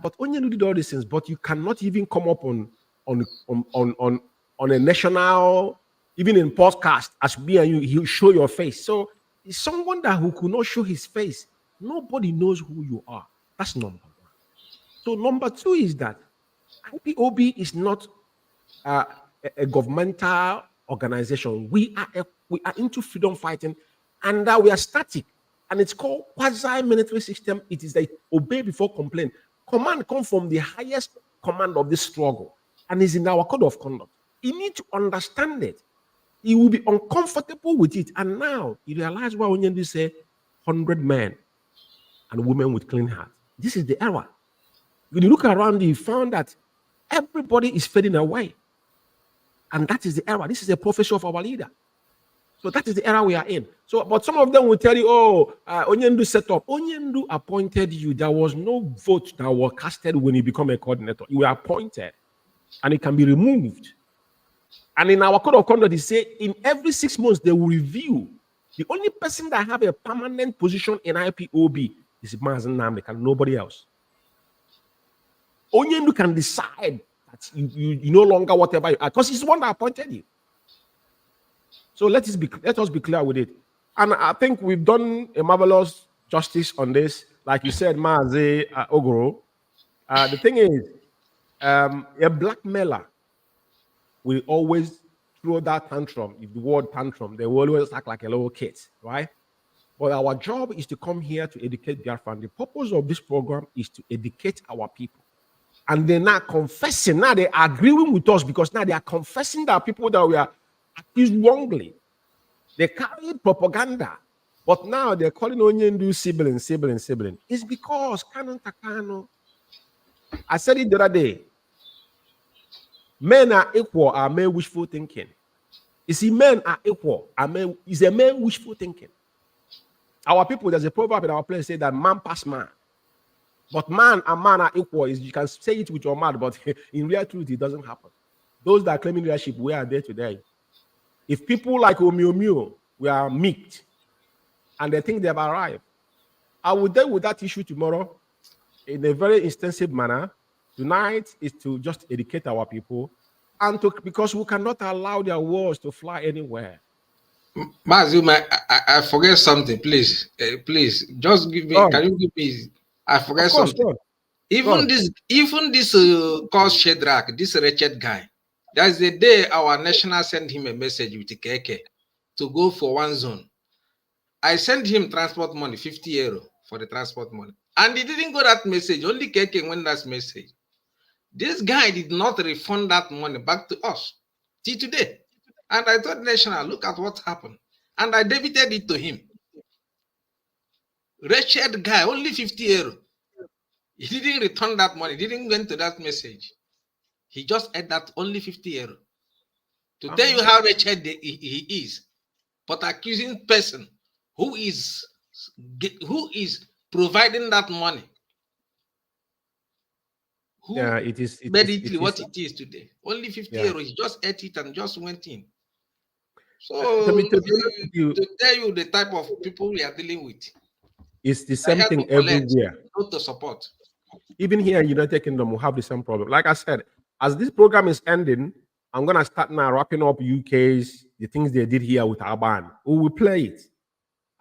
but Onion did all these things, but you cannot even come up on a national, even in podcast, as me and you show your face. So it's someone who could not show his face. Nobody knows who you are. That's number one. So number two is that IPOB is not a governmental organization. We are into freedom fighting, and we are static. And it's called quasi-military system. It is like obey before complain. Command comes from the highest command of this struggle, and is in our code of conduct. You need to understand it. He will be uncomfortable with it. And now you realize why Onyendi say 100 men and women with clean hearts. This is the era. When you look around, you found that everybody is fading away. And that is the era. This is the prophecy of our leader. So that is the era we are in. So, but some of them will tell you, Onyendu set up. Onyendu appointed you. There was no vote that was casted when you become a coordinator. You were appointed. And it can be removed. And in our code of conduct, they say in every 6 months, they will review. The only person that have a permanent position in IPOB is Mazi Nnamdi, and nobody else. Onyendu can decide that you no longer whatever you are, because he's the one that appointed you. So let us be clear with it. And I think we've done a marvelous justice on this. Like you said, Mazi Uguru. The thing is, a blackmailer will always throw that tantrum. If the word tantrum, they will always act like a little kid, right? But our job is to come here to educate Biafra. And the purpose of this program is to educate our people. And they're not confessing. Now they're agreeing with us because now they are confessing that people that we are accused wrongly. They carried propaganda. But now they're calling Onyendu sibling. It's because Kanu. I said it the other day. Men are equal, are men wishful thinking. You see, men are equal, is a man wishful thinking. Our people, there's a proverb in our place say that man pass man. But man and man are equal. You can say it with your mouth, but in real truth, it doesn't happen. Those that are claiming leadership, we are there today. If people like Omiomio, we are meeked, and they think they've arrived, I will deal with that issue tomorrow in a very extensive manner. Tonight is to just educate our people, and because we cannot allow their words to fly anywhere. Mazi Umeh, I forget something, please. Please, just give me. Can you give me? I forget something. Even this called Shedrack, this wretched guy. That's the day our national sent him a message with the KK to go for one zone. I sent him transport money, 50 euro for the transport money, and he didn't go that message. Only KK went that message. This guy did not refund that money back to us till today. And I told National, look at what happened. And I debited it to him. Wretched guy, only 50 euro. He didn't return that money, didn't go into that message. He just had that only 50 euro. To tell you how wretched he is. But accusing person who is providing that money. Yeah, it is what it is today. Only 50 euros. He just ate it and just went in. So to tell you the type of people we are dealing with. It's the same thing everywhere. Not to support. Even here in United Kingdom, we have the same problem. Like I said, as this program is ending, I'm gonna start now wrapping up UK's the things they did here with our band. We will play it,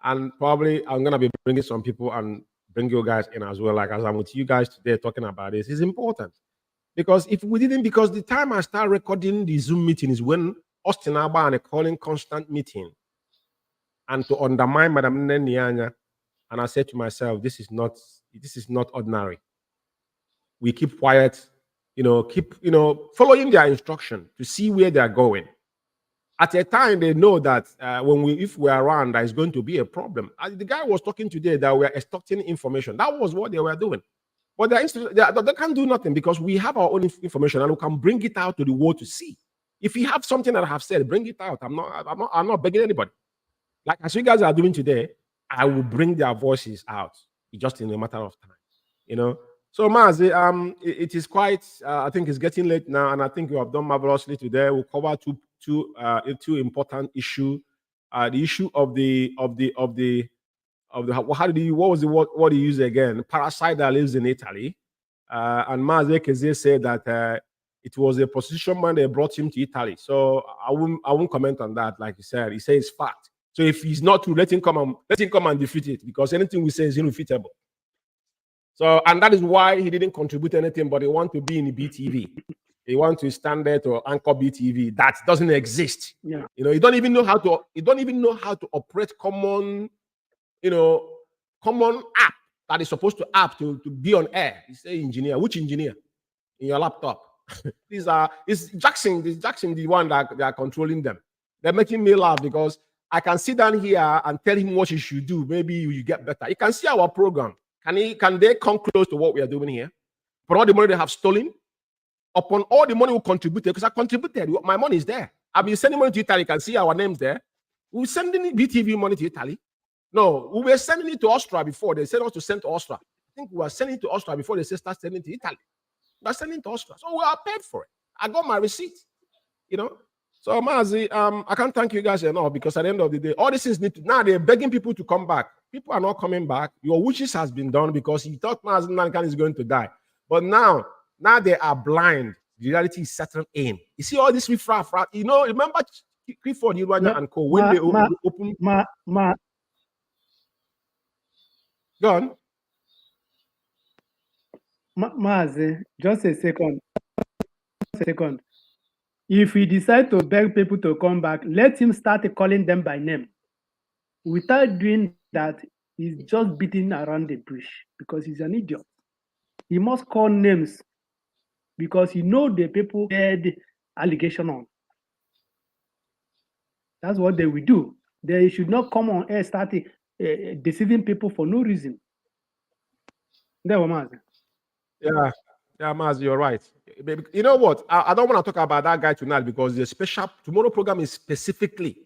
and probably I'm gonna be bringing some people and bring you guys in as well. Like as I'm with you guys today talking about this, it's important because if we didn't, because the time I start recording the Zoom meeting is when Austin Alban are calling constant meeting, and to undermine Madam Nyanya, and I said to myself, this is not ordinary. We keep quiet. Keep following their instruction to see where they are going. At a time, they know that if we're around, there's going to be a problem. The guy was talking today that we're extorting information. That was what they were doing. But they can't do nothing because we have our own information and we can bring it out to the world to see. If you have something that I have said, bring it out. I'm not begging anybody. Like as you guys are doing today, I will bring their voices out just in a matter of time. So, Mazi, it is quite. I think it's getting late now, and I think you have done marvelously today. We'll cover two important issues. The issue of the what was the word you used again? Parasite that lives in Italy, and Mazi Ekezie said that it was a prostitution man that brought him to Italy. So I won't comment on that. Like you said, he says it's fact. So if he's not true, let him come and defeat it because anything we say is irrefutable. So, and that is why he didn't contribute anything, but he want to be in the BTV. He want to stand there to anchor BTV. That doesn't exist. Yeah. He don't even know how to operate common app that is supposed to be on air. You say engineer. Which engineer? In your laptop. It's Jackson the one that they are controlling them. They're making me laugh because I can sit down here and tell him what he should do. Maybe you get better. You can see our program. Can they come close to what we are doing here? For all the money they have stolen, upon all the money we contributed, because I contributed, my money is there. I've been sending money to Italy. You can see our names there. We're sending BTV money to Italy. No, we were sending it to Austria before. They said us to send to Austria. I think we were sending it to Austria before they said start sending to Italy. We're sending to Austria. So we are paid for it. I got my receipt. So Mazi, I can't thank you guys enough because at the end of the day, all these things now they're begging people to come back. People are not coming back. Your wishes has been done because you thought Mazi Nankan is going to die. But now they are blind. The reality is settled in. You see all this riffraff. Remember Clifford and Co. When they open. Go on. Mazi, just a second. If he decide to beg people to come back, let him start calling them by name. Without doing that, he's just beating around the bush because he's an idiot. He must call names because he knows the people had allegation on. That's what they will do. They should not come on air starting deceiving people for no reason. There, Mazi. Yeah, Mazi, you're right. You know what? I don't want to talk about that guy tonight because the tomorrow program is specifically.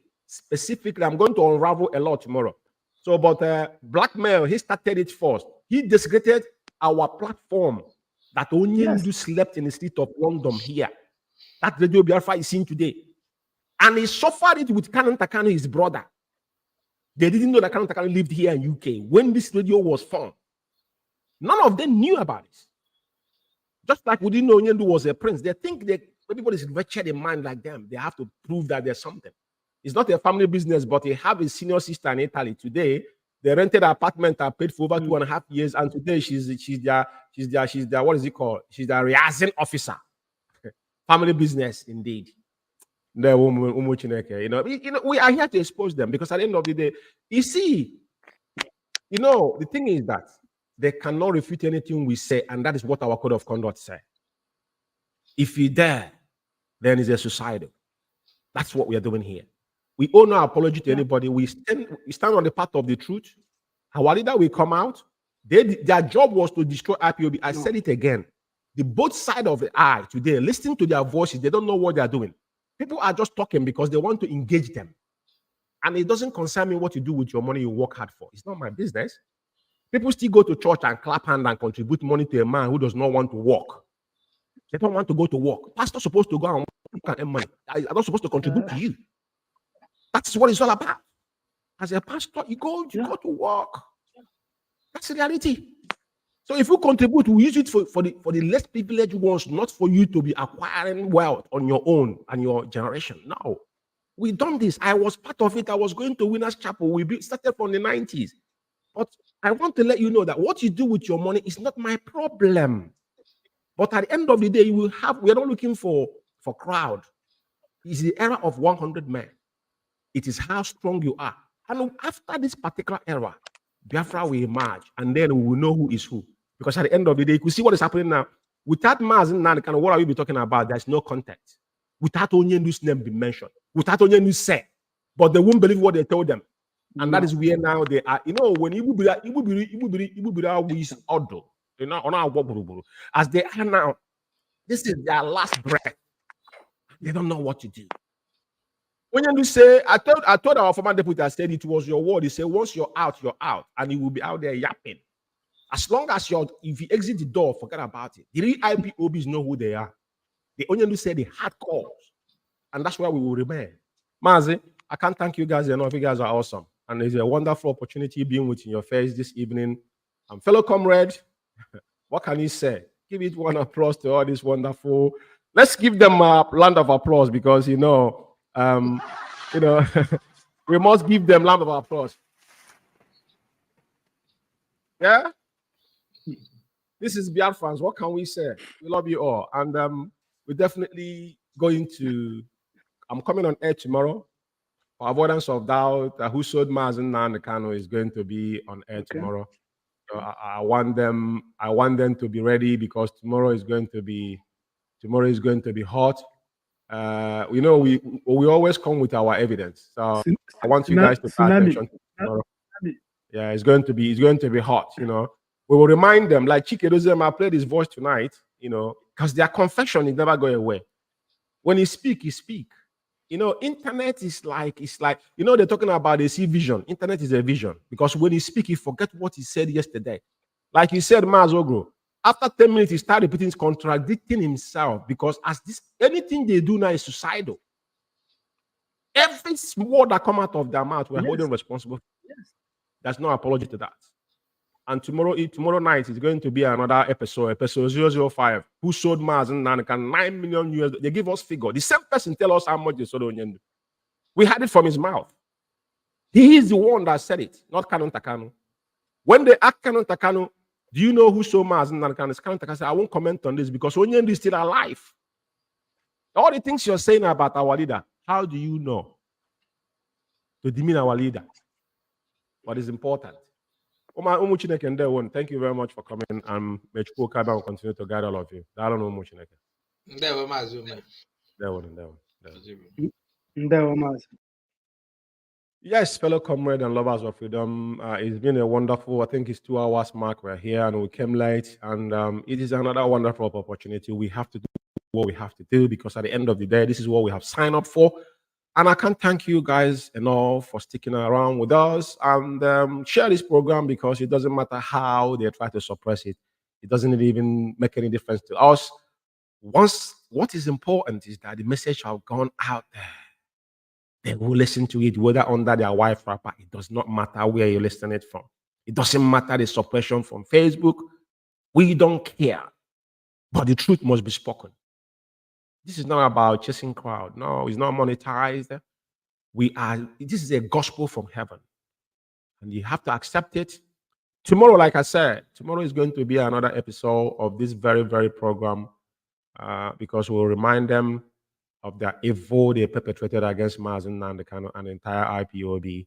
I'm going to unravel a lot tomorrow. So, but blackmail, he started it first. He desecrated our platform that only slept in the street of London here. That Radio Biafra is seen today. And he suffered it with Kanu, his brother. They didn't know that Kanu lived here in UK when this radio was formed. None of them knew about it. Just like we didn't know Onyendu was a prince. They think that everybody's wretched in mind like them. They have to prove that there's something. It's not a family business, but they have a senior sister in Italy. Today, they rented an apartment and paid for over 2.5 years. And today she's their what is it called? She's the liaison officer. Family business, indeed. We are here to expose them because at the end of the day, you see, the thing is that they cannot refute anything we say, and that is what our code of conduct says. If you dare, then it's a suicidal. That's what we are doing here. We owe no apology to anybody. We stand on the path of the truth. Our leader will come out. Their job was to destroy IPOB. I said it again. The both side of the eye today, listening to their voices, they don't know what they are doing. People are just talking because they want to engage them. And it doesn't concern me what you do with your money you work hard for. It's not my business. People still go to church and clap hand and contribute money to a man who does not want to work. They don't want to go to work. Pastor's supposed to go and work and earn money. I'm not supposed to contribute to you. That's what it's all about. As a pastor, you go to work. That's the reality. So if you contribute, we use it for the less privileged ones, not for you to be acquiring wealth on your own and your generation. No. We done this. I was part of it. I was going to Winners Chapel. We started from the 90s. But I want to let you know that what you do with your money is not my problem. But at the end of the day, we are not looking for crowd. It's the era of 100 men. It is how strong you are. And after this particular era, Biafra will emerge, and then we will know who is who. Because at the end of the day, you can see what is happening now. Without Mazi Umeh, what are we talking about? There's no context. Without Onyenu's name being mentioned, without Onyenu's say, but they won't believe what they told them. And that is where now they are. You know, when Ibubira is Odo, you know, as they are now, this is their last breath. They don't know what to do. When you say, I told our former deputy, I said it was your word. He said, once you're out, and you will be out there yapping. As long as if you exit the door, forget about it. The real IPOBs know who they are. They only say the hard calls, and that's where we will remain. Mazi, I can't thank you guys enough. You guys are awesome, and it's a wonderful opportunity being with your face this evening. Fellow comrade, what can you say? Give it one applause to all this wonderful. Let's give them a round of applause because we must give them round of applause. Yeah. This is Biafrans. What can we say? We love you all. And we're definitely going to, I'm coming on air tomorrow. For avoidance of doubt, who sold Mazi Umeh Kanu is going to be on air tomorrow. So I want them to be ready because tomorrow is going to be hot. We always come with our evidence. So I want you guys to pay attention to tomorrow. Yeah, it's going to be hot, you know. We will remind them, like Chike I played his voice tonight, you know, because their confession is never going away. When he speak, he speak. You know, internet is like, you know, they're talking about they see vision. Internet is a vision. Because when he speak, he forget what he said yesterday. Like he said, Uguru, after 10 minutes, he started repeating, contradicting himself. Because anything they do now is suicidal. Every word that come out of their mouth, we're holding responsible. Yes. There's no apology to that. And tomorrow night is going to be another episode 005. Who sold Mazi Umeh $9 million? They give us figure. The same person tell us how much they sold Onyendu. We had it from his mouth. He is the one that said it, not Kanu Takanu. When they ask Kanu Takanu, do you know who sold Mazi Umeh? Kanu Takanu said, I won't comment on this because Onyendu is still alive. All the things you're saying about our leader, how do you know to demean our leader? What is important? Thank you very much for coming. And may Chukwuma will continue to guide all of you. I don't know much. Yes, fellow comrade and lovers of freedom, it's been a wonderful, I think it's 2 hours mark. We're here and we came late, and it is another wonderful opportunity. We have to do what we have to do because at the end of the day, this is what we have signed up for. And I can't thank you guys enough for sticking around with us and share this program because it doesn't matter how they try to suppress it. It doesn't even make any difference to us. What is important is that the message have gone out there. They will listen to it, whether under their wife wrapper. It does not matter where you listen it from. It doesn't matter the suppression from Facebook. We don't care. But the truth must be spoken. This is not about chasing crowd. No, it's not monetized. This is a gospel from heaven. And you have to accept it. Tomorrow, like I said, tomorrow is going to be another episode of this very, very program because we'll remind them of the evil they perpetrated against Mazi Umeh and the entire IPOB.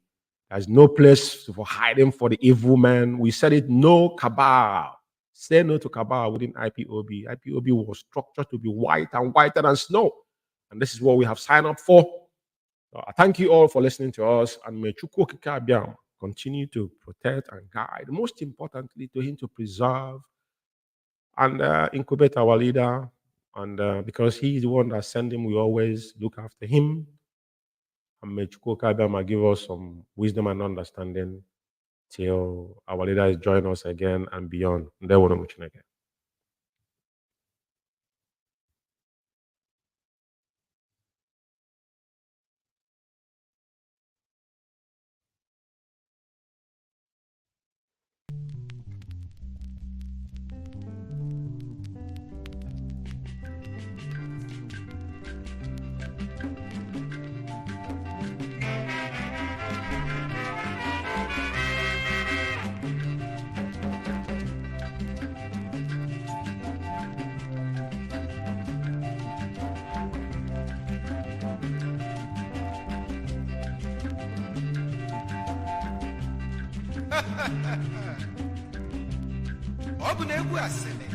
There's no place for hiding for the evil man. We said it, no cabal. Say no to cabal within IPOB. IPOB was structured to be white and whiter than snow. And this is what we have signed up for. So I thank you all for listening to us. And may Chukwuma continue to protect and guide. Most importantly, to him to preserve and incubate our leader. And because he is the one that sent him, we always look after him. And may Chukwuma give us some wisdom and understanding till our leaders join us again and beyond. ọ bụ na egwu asịrị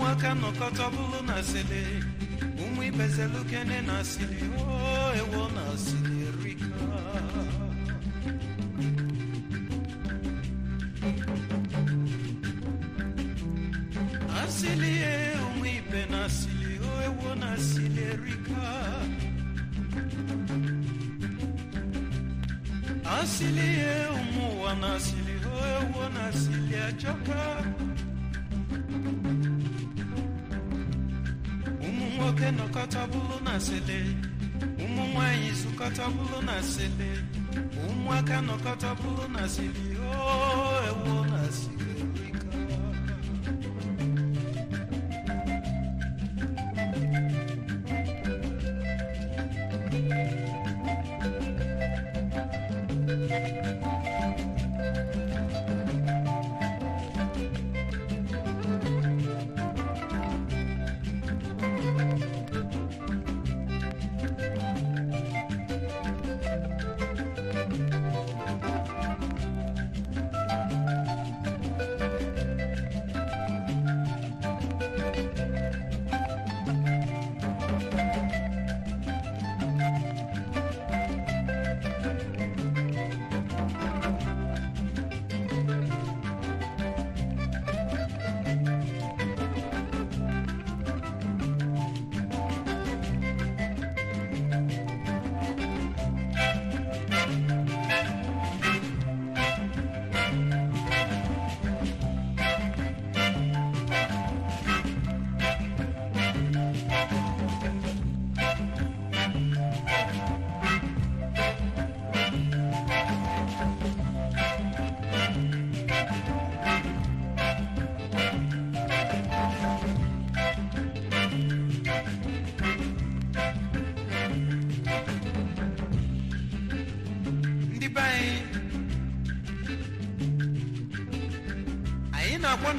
ụmụaka nọkọtabụlụ na sele ụmụ ibezalukene na sili ewo na sili erika asili ụmụ ibe na sili ewo na sili erika asili ụmụ ụwa na sili ewo na sili ajọka nwoke nọkọtabụlụ na sele ụmụ nwanyị zụkọtabụlụ na sele ụmụaka nọkọtabụlụ na sele ewo na sele erika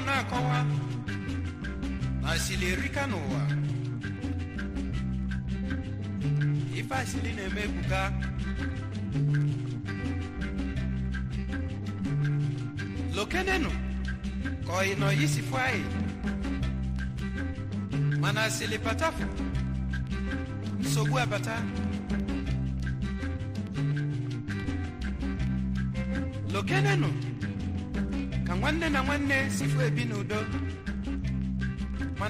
na-akọwa na asili erika n'ụwa ife asili na-eme ebuka lokenenu ka ọ nọ yisifu anyị mana asili patafu nsogbu abata lokenenu ka nwanne na nwanne sifu ebi n'udo